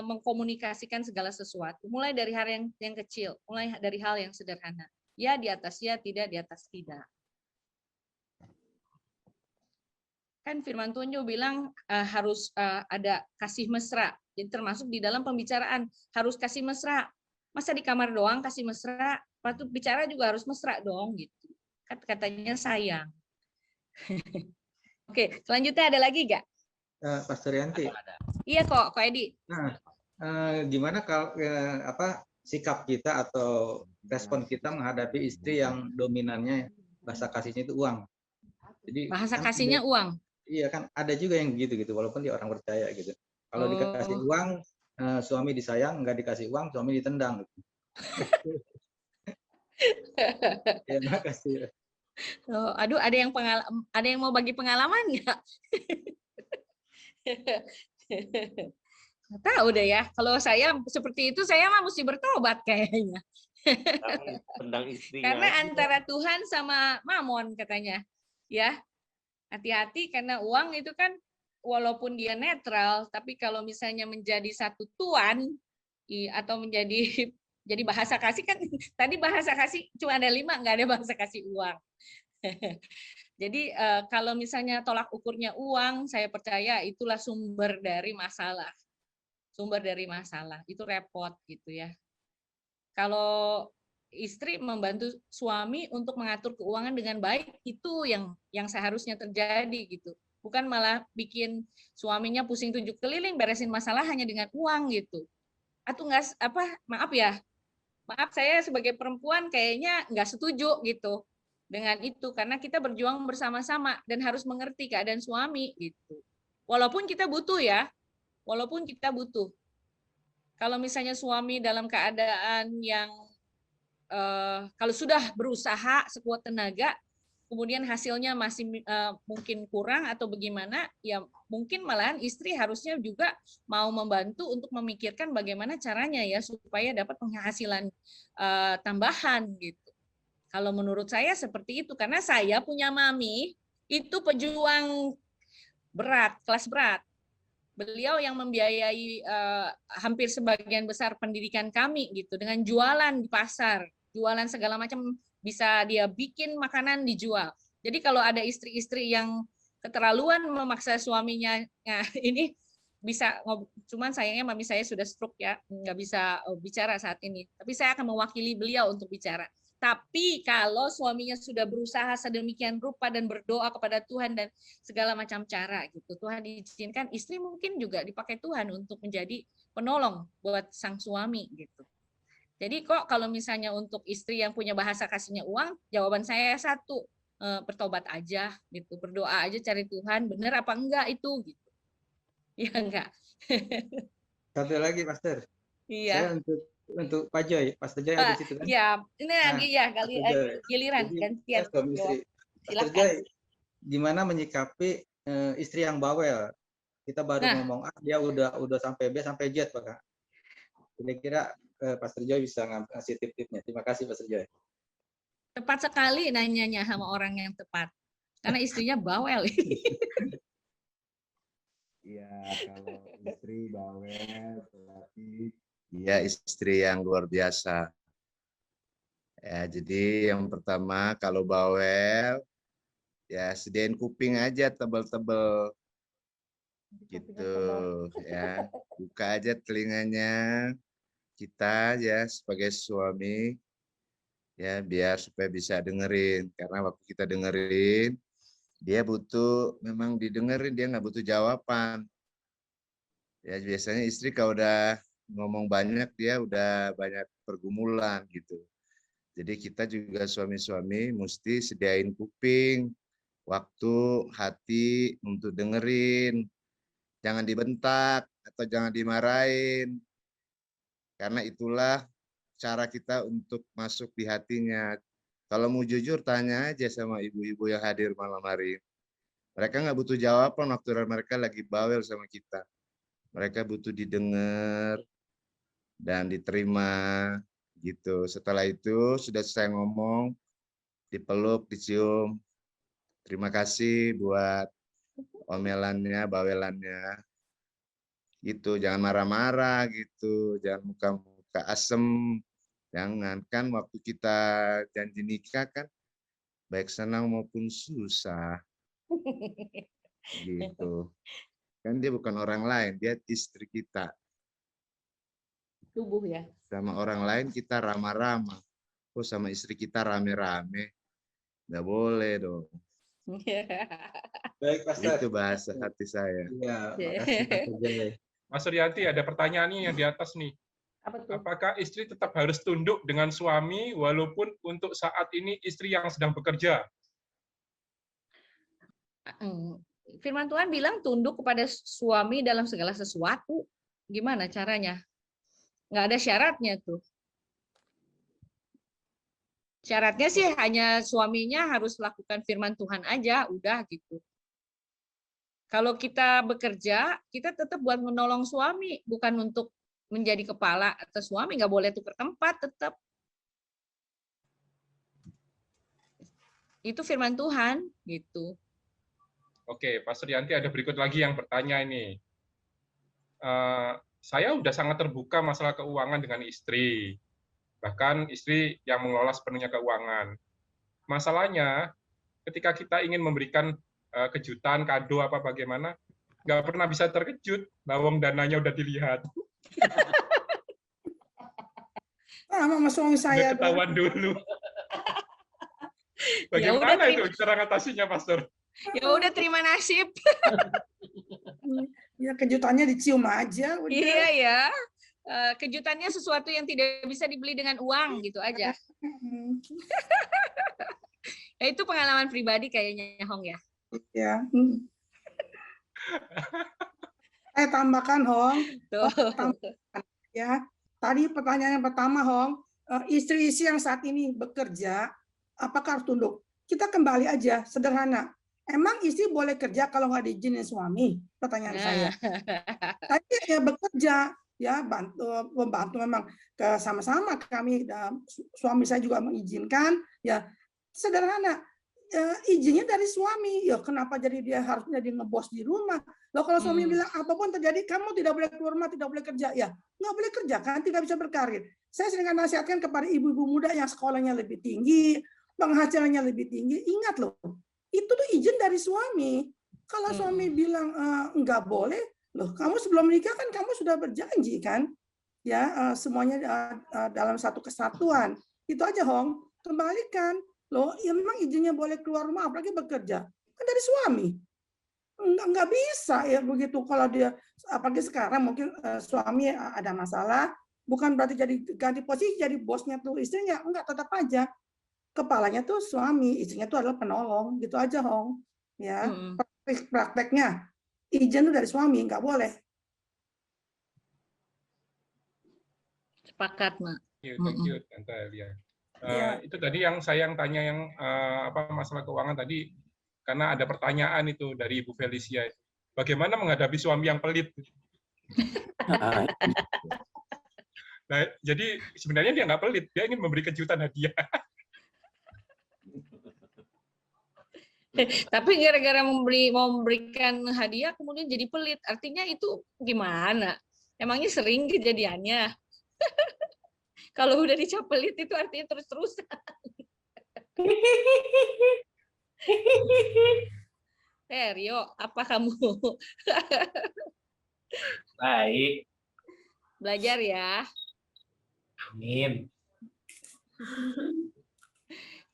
mengkomunikasikan segala sesuatu, mulai dari hal yang kecil, mulai dari hal yang sederhana. Ya di atas ya, tidak di atas tidak. Kan firman Tuhan juga bilang harus ada kasih mesra. Jadi termasuk di dalam pembicaraan harus kasih mesra. Masa di kamar doang kasih mesra, waktu bicara juga harus mesra dong gitu. Katanya sayang. Oke, selanjutnya ada lagi nggak? Pastor Yanti. Iya kok Edi. Nah, gimana kalau sikap kita atau respon kita menghadapi istri yang dominannya bahasa kasihnya itu uang? Jadi bahasa kan kasihnya uang. Iya kan ada juga yang gitu walaupun dia orang percaya gitu. Kalau dikasih uang suami disayang, nggak dikasih uang suami ditendang. Gitu. Ya, makasih. Aduh, ada yang mau bagi pengalaman nggak? Tahu deh ya. Kalau saya seperti itu, saya mah mesti bertobat kayaknya. Tendang istrinya. Karena antara Tuhan sama Mamon katanya, ya hati-hati karena uang itu kan walaupun dia netral, tapi kalau misalnya menjadi satu tuan atau menjadi jadi bahasa kasih kan tadi bahasa kasih cuma ada 5, nggak ada bahasa kasih uang. Jadi kalau misalnya tolak ukurnya uang, saya percaya itulah sumber dari masalah. Sumber dari masalah itu repot gitu ya. Kalau istri membantu suami untuk mengatur keuangan dengan baik, itu yang seharusnya terjadi gitu. Bukan malah bikin suaminya pusing 7 keliling beresin masalah hanya dengan uang gitu. Atau nggak maaf saya sebagai perempuan kayaknya nggak setuju gitu dengan itu karena kita berjuang bersama-sama dan harus mengerti keadaan suami gitu. Walaupun kita butuh ya, Kalau misalnya suami dalam keadaan yang kalau sudah berusaha sekuat tenaga kemudian hasilnya masih mungkin kurang atau bagaimana, ya mungkin malahan istri harusnya juga mau membantu untuk memikirkan bagaimana caranya ya supaya dapat penghasilan tambahan gitu. Kalau menurut saya seperti itu, karena saya punya mami itu pejuang berat, kelas berat. Beliau yang membiayai hampir sebagian besar pendidikan kami gitu dengan jualan di pasar, jualan segala macam, bisa dia bikin makanan dijual. Jadi kalau ada istri-istri yang keterlaluan memaksa suaminya, nah ini bisa, cuman sayangnya mami saya sudah stroke ya, nggak bisa bicara saat ini. Tapi saya akan mewakili beliau untuk bicara. Tapi kalau suaminya sudah berusaha sedemikian rupa dan berdoa kepada Tuhan dan segala macam cara gitu, Tuhan izinkan istri mungkin juga dipakai Tuhan untuk menjadi penolong buat sang suami gitu. Jadi kok kalau misalnya untuk istri yang punya bahasa kasihnya uang, jawaban saya satu, bertobat aja gitu, berdoa aja cari Tuhan, benar apa enggak itu gitu. Iya enggak? Satu lagi, Pastor. Iya. Saya untuk Pak Joy, Pastor Joy ada di situ kan? Iya, ini lagi ya kali giliran gantian. Suami istri. Pastor Joy, gimana menyikapi istri yang bawel? Kita baru ngomong A, dia udah sampai B sampai Z, Pak. Kira-kira Pastor Joy bisa ngasih tip-tipnya. Terima kasih, Pastor Joy. Tepat sekali nanyanya sama orang yang tepat. Karena istrinya bawel. Iya, kalau istri bawel, berarti dia istri yang luar biasa. Ya, jadi yang pertama kalau bawel, ya sediain kuping aja tebel-tebel. Gitu ya. Buka aja telinganya kita ya sebagai suami ya biar supaya bisa dengerin, karena waktu kita dengerin dia butuh memang didengerin, dia nggak butuh jawaban ya. Biasanya istri kalau udah ngomong banyak dia udah banyak pergumulan gitu. Jadi kita juga suami-suami mesti sediain kuping, waktu, hati untuk dengerin, jangan dibentak atau jangan dimarahin, karena itulah cara kita untuk masuk di hatinya. Kalau mau jujur, tanya aja sama ibu-ibu yang hadir malam hari. Mereka nggak butuh jawaban waktu mereka lagi bawel sama kita. Mereka butuh didengar dan diterima gitu. Setelah itu sudah saya ngomong, dipeluk, dicium. Terima kasih buat omelannya, bawelannya. Gitu, jangan marah-marah gitu, jangan muka-muka asem. Jangan, kan waktu kita janji nikah kan baik senang maupun susah. Gitu. Kan dia bukan orang lain, dia istri kita. Tubuh ya. Sama orang lain kita ramah-ramah. Oh, sama istri kita rame-rame. Nggak boleh dong. Baik, Pastor. Itu bahasa hati saya. Iya, makasih Pastor Joy. Mas Suryanti, ada pertanyaannya yang di atas nih. Apakah istri tetap harus tunduk dengan suami walaupun untuk saat ini istri yang sedang bekerja? Firman Tuhan bilang tunduk kepada suami dalam segala sesuatu. Gimana caranya? Nggak ada syaratnya tuh. Syaratnya sih hanya suaminya harus lakukan firman Tuhan aja, udah gitu. Kalau kita bekerja, kita tetap buat menolong suami, bukan untuk menjadi kepala atau suami, nggak boleh tukar tempat tetap. Itu firman Tuhan gitu. Oke, Pak Suryanti, ada berikut lagi yang bertanya ini. Saya udah sangat terbuka masalah keuangan dengan istri. Bahkan istri yang mengelola sepenuhnya keuangan. Masalahnya, ketika kita ingin memberikan kejutan, kado, apa bagaimana, nggak pernah bisa terkejut, bawang dananya udah dilihat. Sama suami saya. Udah ketahuan dulu. Bagaimana itu cara ngatasinya, Pastor? Ya udah terima nasib. Ya kejutannya dicium aja. Udah. Iya ya. Kejutannya sesuatu yang tidak bisa dibeli dengan uang gitu aja. Ya, itu pengalaman pribadi kayaknya Hong ya. Ya. Saya tambahkan Hong. Ya. Tadi pertanyaan yang pertama Hong, istri-istri yang saat ini bekerja, apakah harus tunduk? kita kembali aja sederhana. Emang istri boleh kerja kalau nggak diizinin suami? Pertanyaan saya. Saya ya bekerja, ya membantu memang sama-sama kami. Suami saya juga mengizinkan, ya sederhana. Izinnya dari suami, ya kenapa jadi dia harus jadi ngebos di rumah? Loh kalau suami bilang apapun terjadi, kamu tidak boleh keluar rumah, tidak boleh kerja, ya nggak boleh kerja kan, tidak bisa berkarir. Saya sering nasihatkan kepada ibu-ibu muda yang sekolahnya lebih tinggi, penghasilannya lebih tinggi, ingat loh, itu tuh izin dari suami. Kalau suami bilang nggak boleh, loh kamu sebelum menikah kan kamu sudah berjanji kan, ya semuanya dalam satu kesatuan. Itu aja Hong, kembalikan. Loh, ya memang izinnya boleh keluar rumah, apalagi bekerja. Kan dari suami. Nggak bisa ya begitu. Kalau dia, apalagi sekarang mungkin suami ada masalah, bukan berarti jadi ganti posisi, jadi bosnya tuh istrinya. Enggak, tetap aja. Kepalanya tuh suami, istrinya tuh adalah penolong. Gitu aja, Hong. Ya, prakteknya. Izin tuh dari suami, nggak boleh. Sepakat, Mak. Thank you, Tante Elia. Itu tadi yang saya tanya yang masalah keuangan tadi, karena ada pertanyaan itu dari Ibu Felicia. Bagaimana menghadapi suami yang pelit? Nah, jadi sebenarnya dia nggak pelit, dia ingin memberi kejutan hadiah. Tapi gara-gara mau memberikan hadiah kemudian jadi pelit, artinya itu gimana? Emangnya sering kejadiannya? Kalau udah dicap pelit itu artinya terus-terusan. Rio, apa kamu? Baik. Belajar ya. Amin.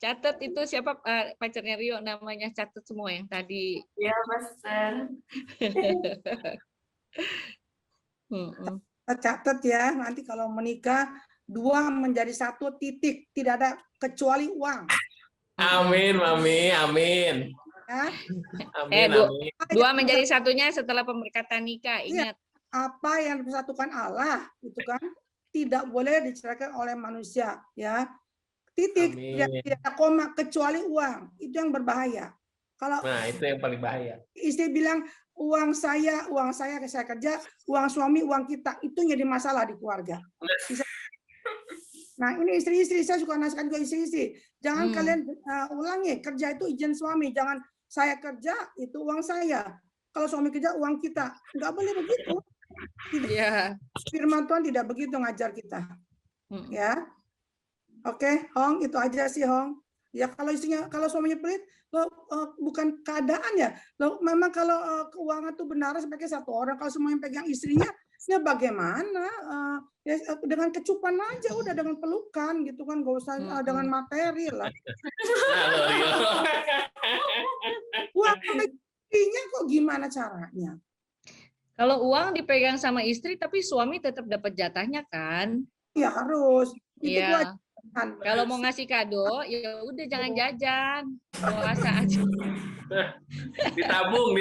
Catat itu siapa pacarnya Rio namanya, catat semua yang tadi. Ya, Master. Catat ya, nanti kalau menikah 2 menjadi 1 titik, tidak ada kecuali uang. Amin, Mami, amin. Ya. Amin, amin. 2 menjadi 1-nya setelah pemberkatan nikah, ingat. Apa yang dipersatukan Allah, itu kan tidak boleh diceraikan oleh manusia, ya. Titik, tidak ada koma kecuali uang, itu yang berbahaya. Kalau nah, itu yang paling bahaya. Istri bilang uang saya kerja, uang suami, uang kita, itu jadi masalah di keluarga. Nah, ini istri-istri, saya suka nasihatkan juga istri-istri. Jangan kalian ulangi, kerja itu izin suami. Jangan saya kerja, itu uang saya. Kalau suami kerja, uang kita. Nggak boleh begitu. Yeah. Firman Tuhan tidak begitu ngajar kita. Ya, oke, Hong, itu aja sih, Hong. Ya, kalau suaminya pelit, bukan keadaan ya. Memang kalau keuangan itu benar sebagai satu orang, kalau semuanya pegang istrinya, ya bagaimana? Ya, dengan kecupan aja udah, dengan pelukan gitu kan, gak usah dengan materi lah. Uang istrinya kok gimana caranya? Kalau uang dipegang sama istri, tapi suami tetap dapat jatahnya kan? Iya harus. Itu ya. Kalau mau ngasih kado, ya udah jangan jajan, bawa rasa aja. Ditabung.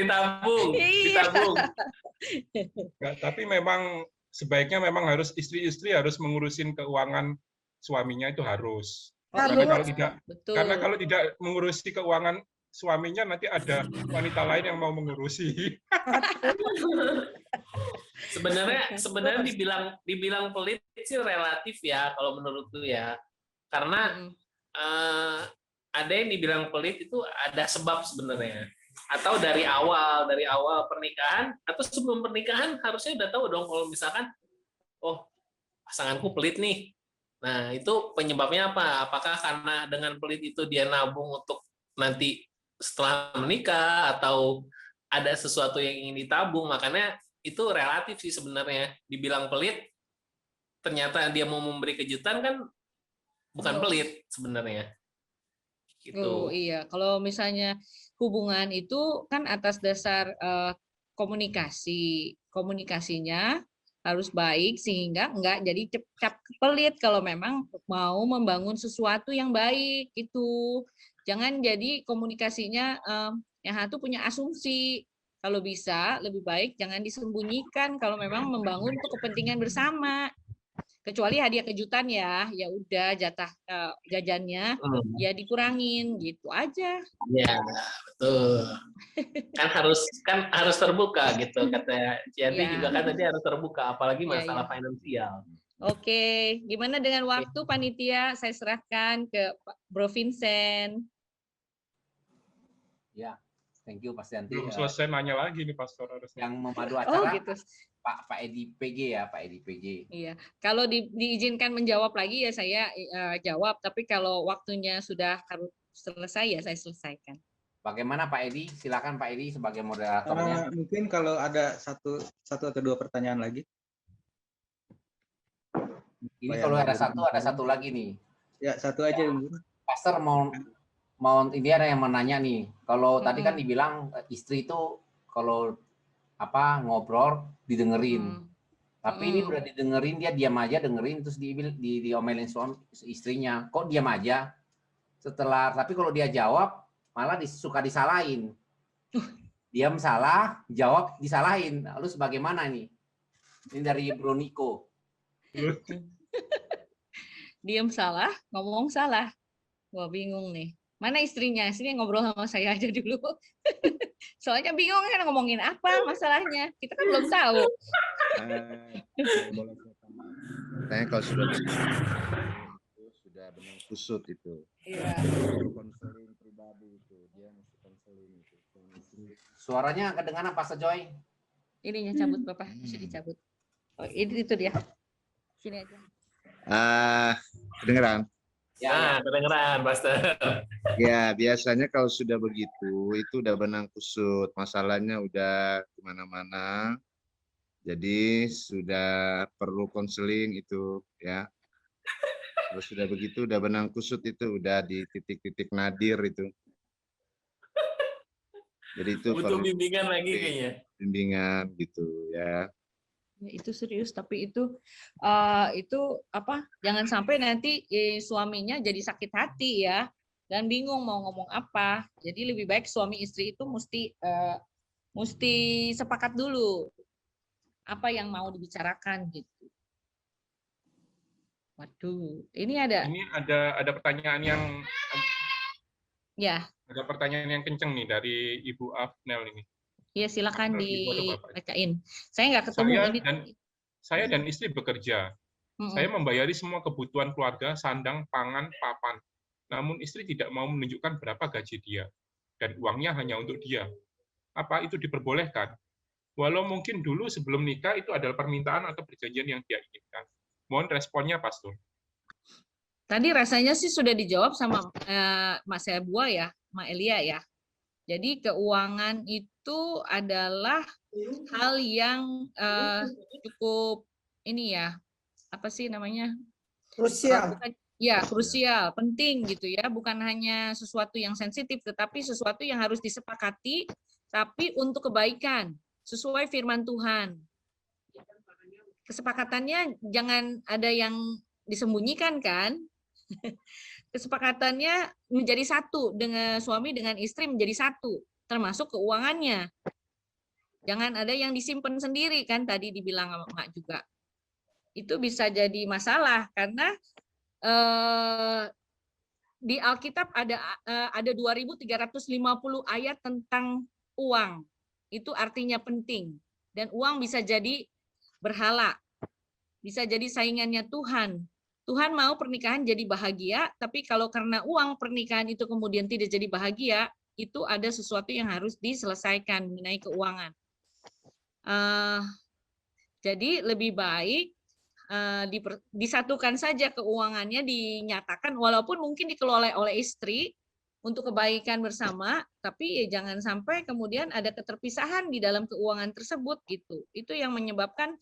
Tapi memang sebaiknya memang harus istri-istri harus mengurusin keuangan suaminya, itu harus. Karena kalau tidak mengurusi keuangan suaminya, nanti ada wanita lain yang mau mengurusi. Sebenarnya dibilang pelit sih relatif ya kalau menurutku ya. Karena ada yang dibilang pelit itu ada sebab sebenarnya. Atau dari awal pernikahan atau sebelum pernikahan harusnya udah tahu dong kalau misalkan pasanganku pelit nih. Nah, itu penyebabnya apa? Apakah karena dengan pelit itu dia nabung untuk nanti setelah menikah, atau ada sesuatu yang ingin ditabung? Makanya itu relatif sih sebenarnya. Dibilang pelit, ternyata dia mau memberi kejutan kan bukan pelit sebenarnya. Gitu. Oh iya, kalau misalnya hubungan itu kan atas dasar komunikasinya harus baik sehingga enggak jadi cap pelit kalau memang mau membangun sesuatu yang baik itu. Jangan jadi komunikasinya yang satu punya asumsi. Kalau bisa lebih baik jangan disembunyikan kalau memang membangun untuk kepentingan bersama. Kecuali hadiah kejutan ya udah jatah jajannya ya dikurangin gitu aja. Ya, betul. Kan harus terbuka gitu kata Cianti Ya. juga kan tadi harus terbuka apalagi Ya, masalah ya. finansial. Oke, gimana dengan waktu panitia? Saya serahkan ke Bro Vincent. Ya, thank you Pak Yanti. Belum selesai nanya lagi nih Pastor harusnya. Yang memadu acara gitu. Pak Edi PG ya, Pak Edi PG. Iya, kalau diizinkan menjawab lagi ya saya jawab, tapi kalau waktunya sudah harus selesai ya saya selesaikan. Bagaimana Pak Edi? Silakan Pak Edi sebagai moderatornya. Mungkin kalau ada satu atau dua pertanyaan lagi. Ini kalau ada satu lagi nih. Ya, satu aja. Pastor mau ini ada yang menanya nih. Kalau tadi kan dibilang istri itu kalau ngobrol didengerin. Tapi ini udah didengerin, dia diam aja dengerin terus diomelin suami istrinya. Kok diam aja? Tapi kalau dia jawab malah suka disalahin. Diam salah, jawab disalahin. Lalu sebagaimana nih? Ini dari Bro Niko. Diam salah, ngomong salah. Wah, bingung nih. Mana istrinya? Istrinya ngobrol sama saya aja dulu. Soalnya bingung kan ngomongin apa masalahnya. Kita kan belum tahu. Tanya kalau sudah benang kusut itu. Iya. Konseling pribadi itu, dia mesti konseling itu. Suaranya kedengaran Pastor Joy. Ininya cabut Bapak, bisa dicabut. Oh, itu dia. Sini aja. Kedengeran? Ya, kedengeran, Pastor. Ya, biasanya kalau sudah begitu, itu udah benang kusut. Masalahnya udah kemana-mana. Jadi sudah perlu konseling itu, ya. Kalau sudah begitu, udah benang kusut itu, udah di titik-titik nadir itu. Jadi itu butuh perlu bimbingan lagi kayaknya. Bimbingan gitu, ya. Ya, itu serius, tapi itu jangan sampai nanti suaminya jadi sakit hati ya dan bingung mau ngomong apa. Jadi lebih baik suami istri itu mesti sepakat dulu apa yang mau dibicarakan gitu. Waduh, ini ada pertanyaan yang ya. Ada pertanyaan yang kenceng nih dari Ibu Afnel ini. Iya, silakan dibacain. Saya nggak ketemu ini. Saya dan istri bekerja. Saya membayari semua kebutuhan keluarga, sandang, pangan, papan. Namun istri tidak mau menunjukkan berapa gaji dia. Dan uangnya hanya untuk dia. Apa itu diperbolehkan? Walau mungkin dulu sebelum nikah itu adalah permintaan atau perjanjian yang dia inginkan. Mohon responnya, Pastor. Tadi rasanya sih sudah dijawab sama Mas Ebua ya, Mak Elia ya. Jadi keuangan itu adalah hal yang cukup ini ya, apa sih namanya? Krusial. Ya, krusial, penting gitu ya. Bukan hanya sesuatu yang sensitif, tetapi sesuatu yang harus disepakati, tapi untuk kebaikan, sesuai firman Tuhan. Kesepakatannya jangan ada yang disembunyikan kan? Kesepakatannya menjadi satu dengan suami dengan istri menjadi satu, termasuk keuangannya. Jangan ada yang disimpan sendiri kan tadi dibilang sama Mak juga. Itu bisa jadi masalah karena di Alkitab ada 2.350 ayat tentang uang. Itu artinya penting dan uang bisa jadi berhala. Bisa jadi saingannya Tuhan. Tuhan mau pernikahan jadi bahagia, tapi kalau karena uang pernikahan itu kemudian tidak jadi bahagia, itu ada sesuatu yang harus diselesaikan mengenai keuangan. Jadi lebih baik disatukan saja keuangannya, dinyatakan, walaupun mungkin dikelola oleh istri untuk kebaikan bersama, tapi ya jangan sampai kemudian ada keterpisahan di dalam keuangan tersebut gitu. Itu yang menyebabkan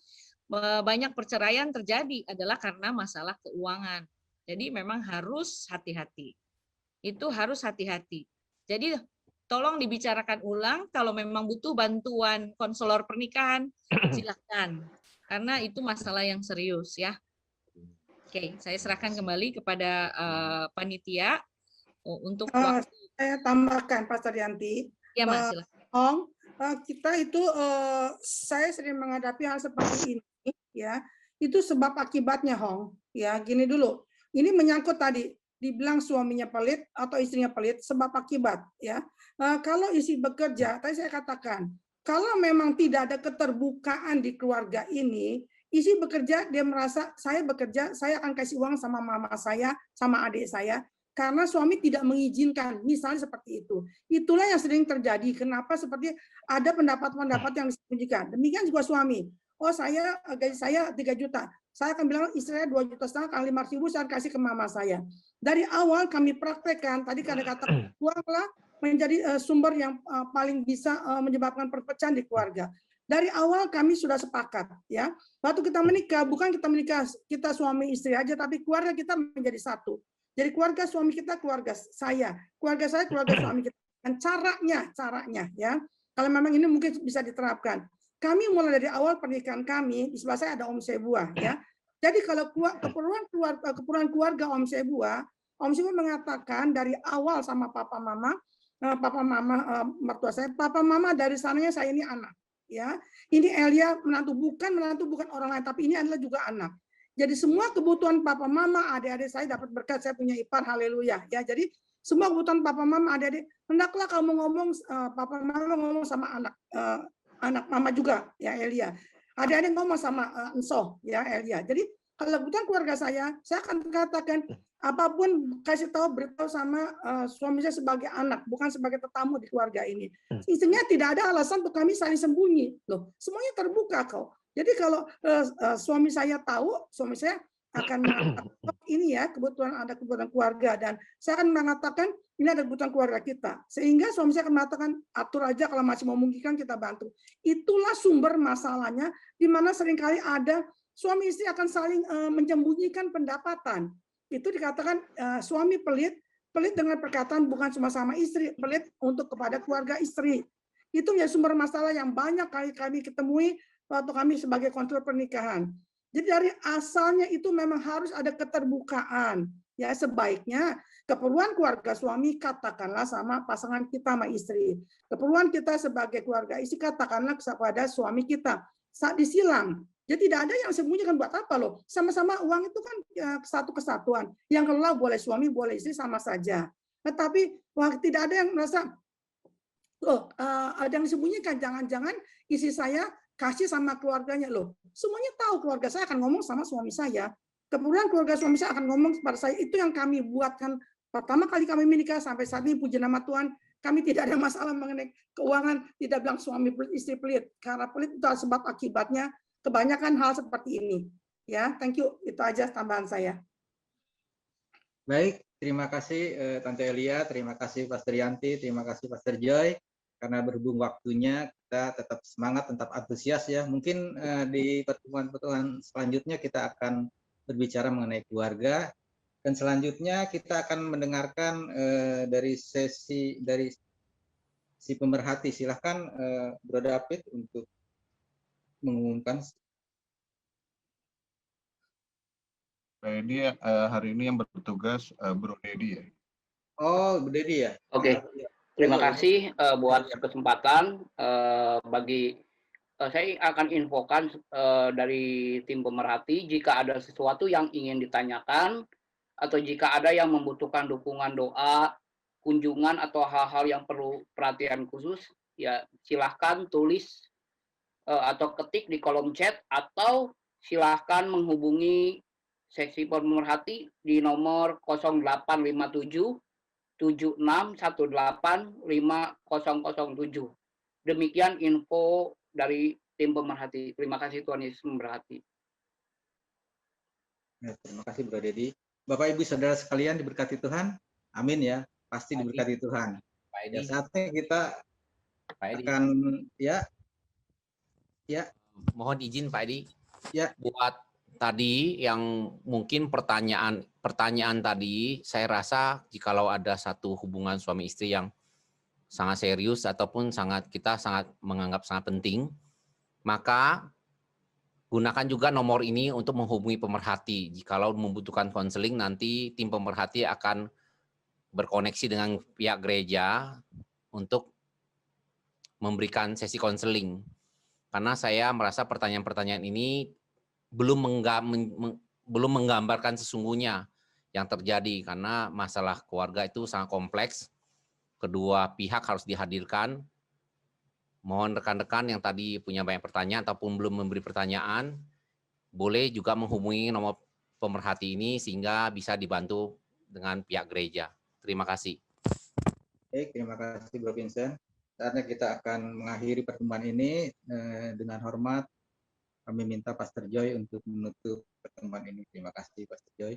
banyak perceraian terjadi adalah karena masalah keuangan. Jadi memang harus hati-hati. Itu harus hati-hati. Jadi tolong dibicarakan ulang. Kalau memang butuh bantuan konselor pernikahan, silakan. Karena itu masalah yang serius ya. Oke, saya serahkan kembali kepada panitia untuk waktu. Saya tambahkan, Pastor Yanti. Ya, Mas, silakan. Kita itu saya sering menghadapi hal seperti ini. Ya, itu sebab akibatnya, Hong. Ya, gini dulu. Ini menyangkut tadi dibilang suaminya pelit atau istrinya pelit, sebab akibat, ya. Kalau istri bekerja, tadi saya katakan, kalau memang tidak ada keterbukaan di keluarga ini, istri bekerja, dia merasa saya bekerja, saya akan kasih uang sama mama saya, sama adik saya, karena suami tidak mengizinkan, misalnya seperti itu. Itulah yang sering terjadi. Kenapa seperti ada pendapat-pendapat yang disembunyikan. Demikian juga suami. Oh, gaji saya 3 juta. Saya akan bilang istri saya 2,5 juta, kali 5.000 saya kasih ke mama saya. Dari awal kami praktekkan, tadi kata uanglah menjadi sumber yang paling bisa menyebabkan perpecahan di keluarga. Dari awal kami sudah sepakat, ya. Waktu kita menikah, bukan kita menikah kita suami istri aja, tapi keluarga kita menjadi satu. Jadi keluarga suami kita keluarga saya keluarga suami kita. Dan caranya, ya. Kalau memang ini mungkin bisa diterapkan. Kami mulai dari awal pernikahan kami, di sebelah saya ada Om Sebua, ya. Jadi kalau keperluan keluarga Om Sebua mengatakan dari awal sama papa mama mertua saya, papa mama dari sananya saya ini anak, ya. Ini Elia menantu bukan orang lain, tapi ini adalah juga anak. Jadi semua kebutuhan papa mama, adik-adik saya dapat berkat, saya punya ipar, haleluya, ya. Jadi semua kebutuhan papa mama, adik-adik, hendaklah kamu ngomong, papa mama ngomong sama anak mama juga, ya Elia. Adik-adik ngomong sama Enso, ya Elia. Jadi kalau kebutuhan keluarga saya akan katakan apapun, kasih tahu, beritahu sama suami saya sebagai anak, bukan sebagai tetamu di keluarga ini. Istrinya tidak ada alasan untuk kami saling sembunyi, loh. Semuanya terbuka kok. Jadi kalau suami saya tahu, suami saya akan mengatakan ini ya kebutuhan keluarga, dan saya akan mengatakan ini ada kebutuhan keluarga kita, sehingga suami saya akan mengatakan atur aja, kalau masih memungkinkan kita bantu. Itulah sumber masalahnya, di mana seringkali ada suami istri akan saling menyembunyikan pendapatan. Itu dikatakan suami pelit dengan perkataan bukan cuma sama istri, pelit untuk kepada keluarga istri. Itu ya sumber masalah yang banyak kali kami ketemui waktu kami sebagai konselor pernikahan. Jadi dari asalnya itu memang harus ada keterbukaan. Ya, sebaiknya keperluan keluarga suami katakanlah sama pasangan kita, sama istri. Keperluan kita sebagai keluarga istri katakanlah kepada suami kita. Saat disilang. Jadi tidak ada yang sembunyikan, buat apa loh? Sama-sama uang itu kan satu kesatuan. Yang kelola boleh suami, boleh istri, sama saja. Tetapi tidak ada yang merasa loh, ada yang disembunyikan. Jangan-jangan istri saya kasih sama keluarganya, loh. Semuanya tahu keluarga saya akan ngomong sama suami saya. Kemudian keluarga suami saya akan ngomong kepada saya. Itu yang kami buatkan pertama kali kami menikah sampai saat ini, puji nama Tuhan, kami tidak ada masalah mengenai keuangan, tidak bilang suami pelit, istri pelit. Karena pelit itu sebab akibatnya kebanyakan hal seperti ini. Ya, thank you. Itu aja tambahan saya. Baik, terima kasih Tante Elia, terima kasih Pastor Yanti, terima kasih Pastor Joy. Karena berhubung waktunya, kita tetap semangat, tetap antusias ya. Mungkin di pertemuan-pertemuan selanjutnya kita akan berbicara mengenai keluarga. Dan selanjutnya kita akan mendengarkan dari si pemerhati. Silahkan Bro David untuk mengumumkan. Ini hari ini yang bertugas Bro Dedi ya. Oh, Bro Dedi ya. Oke. Terima kasih buat kesempatan. Saya akan infokan dari tim pemerhati jika ada sesuatu yang ingin ditanyakan atau jika ada yang membutuhkan dukungan doa, kunjungan atau hal-hal yang perlu perhatian khusus, ya silahkan tulis atau ketik di kolom chat atau silahkan menghubungi seksi pemerhati di nomor 0857 76185007. Demikian info dari tim pemerhati. Terima kasih, Tuhan Yesus memberkati. Ya, terima kasih Bro Dedi. Bapak Ibu Saudara sekalian diberkati Tuhan. Amin ya. Pasti diberkati Tuhan. Ya, saatnya kita akan ya. Mohon izin Pak Edi. Ya. Buat tadi yang mungkin pertanyaan tadi, saya rasa jikalau ada satu hubungan suami istri yang sangat serius ataupun kita sangat menganggap sangat penting, maka gunakan juga nomor ini untuk menghubungi pemerhati. Jikalau membutuhkan konseling, nanti tim pemerhati akan berkoneksi dengan pihak gereja untuk memberikan sesi konseling. Karena saya merasa pertanyaan-pertanyaan ini belum menggambarkan sesungguhnya yang terjadi, karena masalah keluarga itu sangat kompleks. Kedua pihak harus dihadirkan. Mohon rekan-rekan yang tadi punya banyak pertanyaan ataupun belum memberi pertanyaan, boleh juga menghubungi nomor pemerhati ini sehingga bisa dibantu dengan pihak gereja. Terima kasih. Baik, terima kasih Bro Vincent. Saatnya kita akan mengakhiri pertemuan ini. Dengan hormat, kami minta Pastor Joy untuk menutup pertemuan ini. Terima kasih Pastor Joy.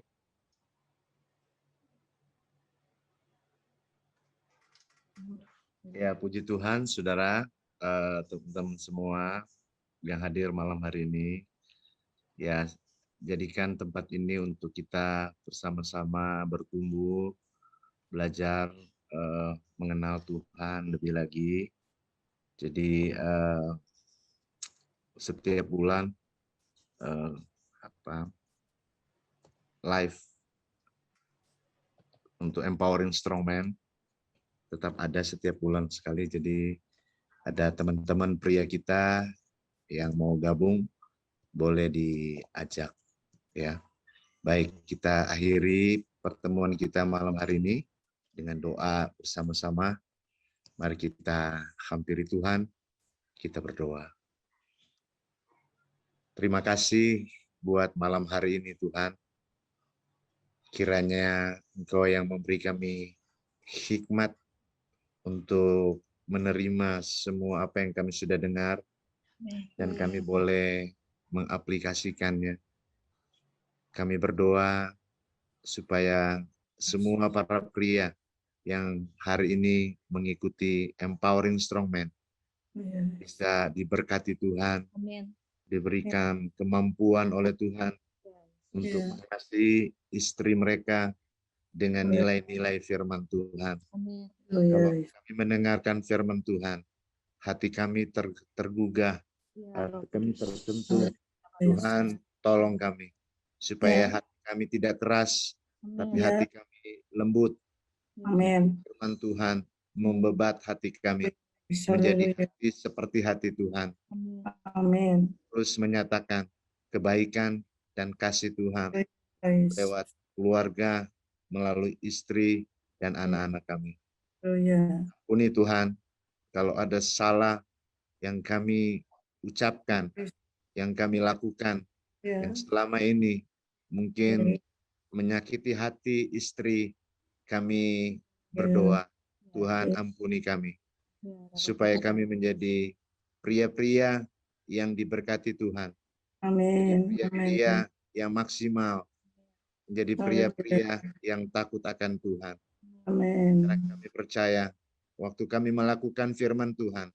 Ya, puji Tuhan, saudara, teman-teman semua yang hadir malam hari ini. Ya, jadikan tempat ini untuk kita bersama-sama bertumbuh, belajar mengenal Tuhan lebih lagi. Jadi setiap bulan live untuk empowering strongman tetap ada setiap bulan sekali. Jadi ada teman-teman pria kita yang mau gabung, boleh diajak ya. Baik, kita akhiri pertemuan kita malam hari ini dengan doa bersama-sama. Mari kita hampiri Tuhan, kita berdoa. Terima kasih buat malam hari ini Tuhan. Kiranya Engkau yang memberi kami hikmat untuk menerima semua apa yang kami sudah dengar, dan kami boleh mengaplikasikannya. Kami berdoa supaya semua para pria yang hari ini mengikuti Empowering Strongman bisa diberkati Tuhan, diberikan kemampuan oleh Tuhan untuk mengasihi istri mereka dengan nilai-nilai firman Tuhan. Kalau kami mendengarkan firman Tuhan, hati kami tergugah, hati kami tersentuh. Tuhan, tolong kami supaya hati kami tidak keras, tapi hati kami lembut. Firman Tuhan membebat hati kami menjadi hati seperti hati Tuhan. Terus menyatakan kebaikan dan kasih Tuhan lewat keluarga, melalui istri dan anak-anak kami. Ampuni Tuhan kalau ada salah yang kami ucapkan, yang kami lakukan, yang selama ini mungkin menyakiti hati istri. Kami berdoa, Tuhan ampuni kami, supaya kami menjadi pria-pria yang diberkati Tuhan. Pria-pria yang maksimal, menjadi pria-pria yang takut akan Tuhan. Karena kami percaya, waktu kami melakukan firman Tuhan,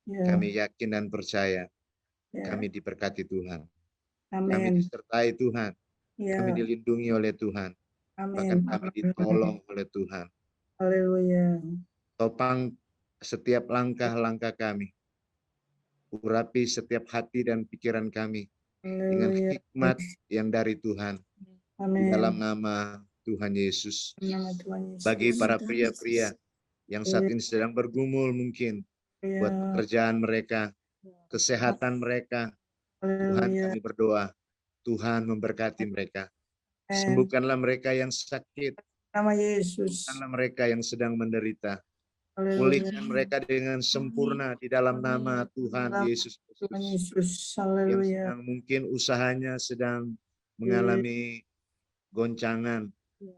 kami yakin dan percaya, kami diberkati Tuhan. Kami disertai Tuhan, kami dilindungi oleh Tuhan, bahkan kami ditolong oleh Tuhan. Topang setiap langkah-langkah kami, urapi setiap hati dan pikiran kami dengan hikmat yang dari Tuhan. Di dalam nama Tuhan Yesus. Bagi para pria-pria yang saat ini sedang bergumul mungkin buat pekerjaan mereka, kesehatan mereka, Tuhan kami berdoa, Tuhan memberkati mereka. Sembuhkanlah mereka yang sakit, sembuhkanlah mereka yang sedang menderita. Pulihkan mereka dengan sempurna di dalam nama Tuhan Yesus Kristus. Yang sedang mungkin usahanya sedang mengalami goncangan,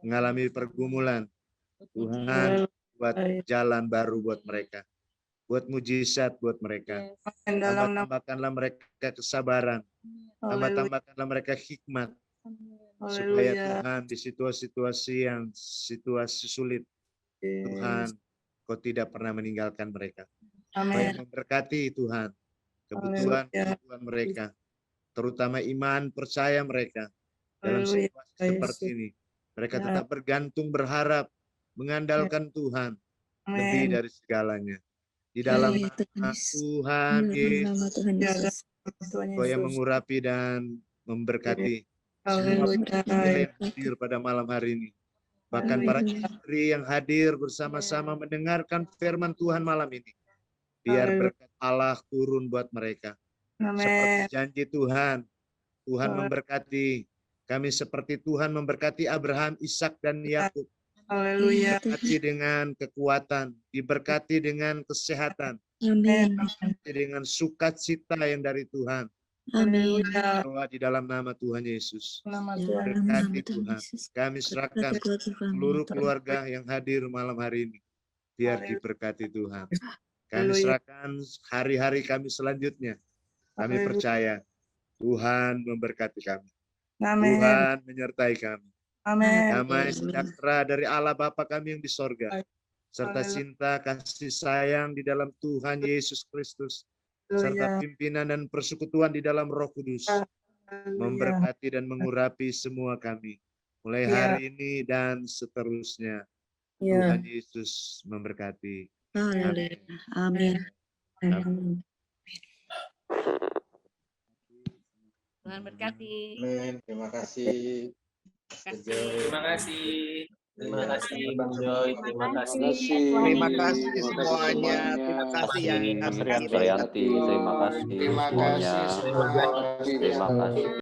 mengalami pergumulan. Tuhan buat jalan baru buat mereka, buat mujizat buat mereka. Tambahkanlah mereka kesabaran, tambahkanlah mereka hikmat, supaya Tuhan di situasi yang situasi sulit, Tuhan Kau tidak pernah meninggalkan mereka. Supaya memberkati Tuhan kebutuhan mereka, terutama iman percaya mereka dalam situasi seperti ini. Mereka tetap bergantung, berharap, mengandalkan Tuhan lebih dari segalanya. Di dalam nama Tuhan Yesus, Kau yang mengurapi dan memberkati semua yang hadir pada malam hari ini. Bahkan para istri yang hadir bersama-sama mendengarkan firman Tuhan malam ini. Biar berkat Allah turun buat mereka. Seperti janji Tuhan, Tuhan memberkati kami seperti Tuhan memberkati Abraham, Ishak, dan Yakub. Haleluya. Diberkati dengan kekuatan, diberkati dengan kesehatan, Amin. diberkati dengan sukacita yang dari Tuhan. Amin. Doa di dalam nama Tuhan Yesus. Nama Tuhan. Berkati Tuhan. Kami serahkan seluruh keluarga yang hadir malam hari ini. Biar diberkati Tuhan. Kami serahkan hari-hari kami selanjutnya. Kami percaya Tuhan memberkati kami. Amin. Tuhan menyertai kami. Amin. Damai sejahtera dari Allah Bapa kami yang di sorga, serta cinta kasih sayang di dalam Tuhan Yesus Kristus, serta pimpinan dan persekutuan di dalam Roh Kudus, memberkati dan mengurapi semua kami, mulai hari ini dan seterusnya. Tuhan Yesus memberkati. Amin. Amin. Tuhan berkati. Amin. Terima kasih. Terima kasih. Terima kasih Bang Joy. Terima kasih. Terima kasih semuanya. Terima kasih yang Mas Rianti, terima kasih semuanya. Terima kasih.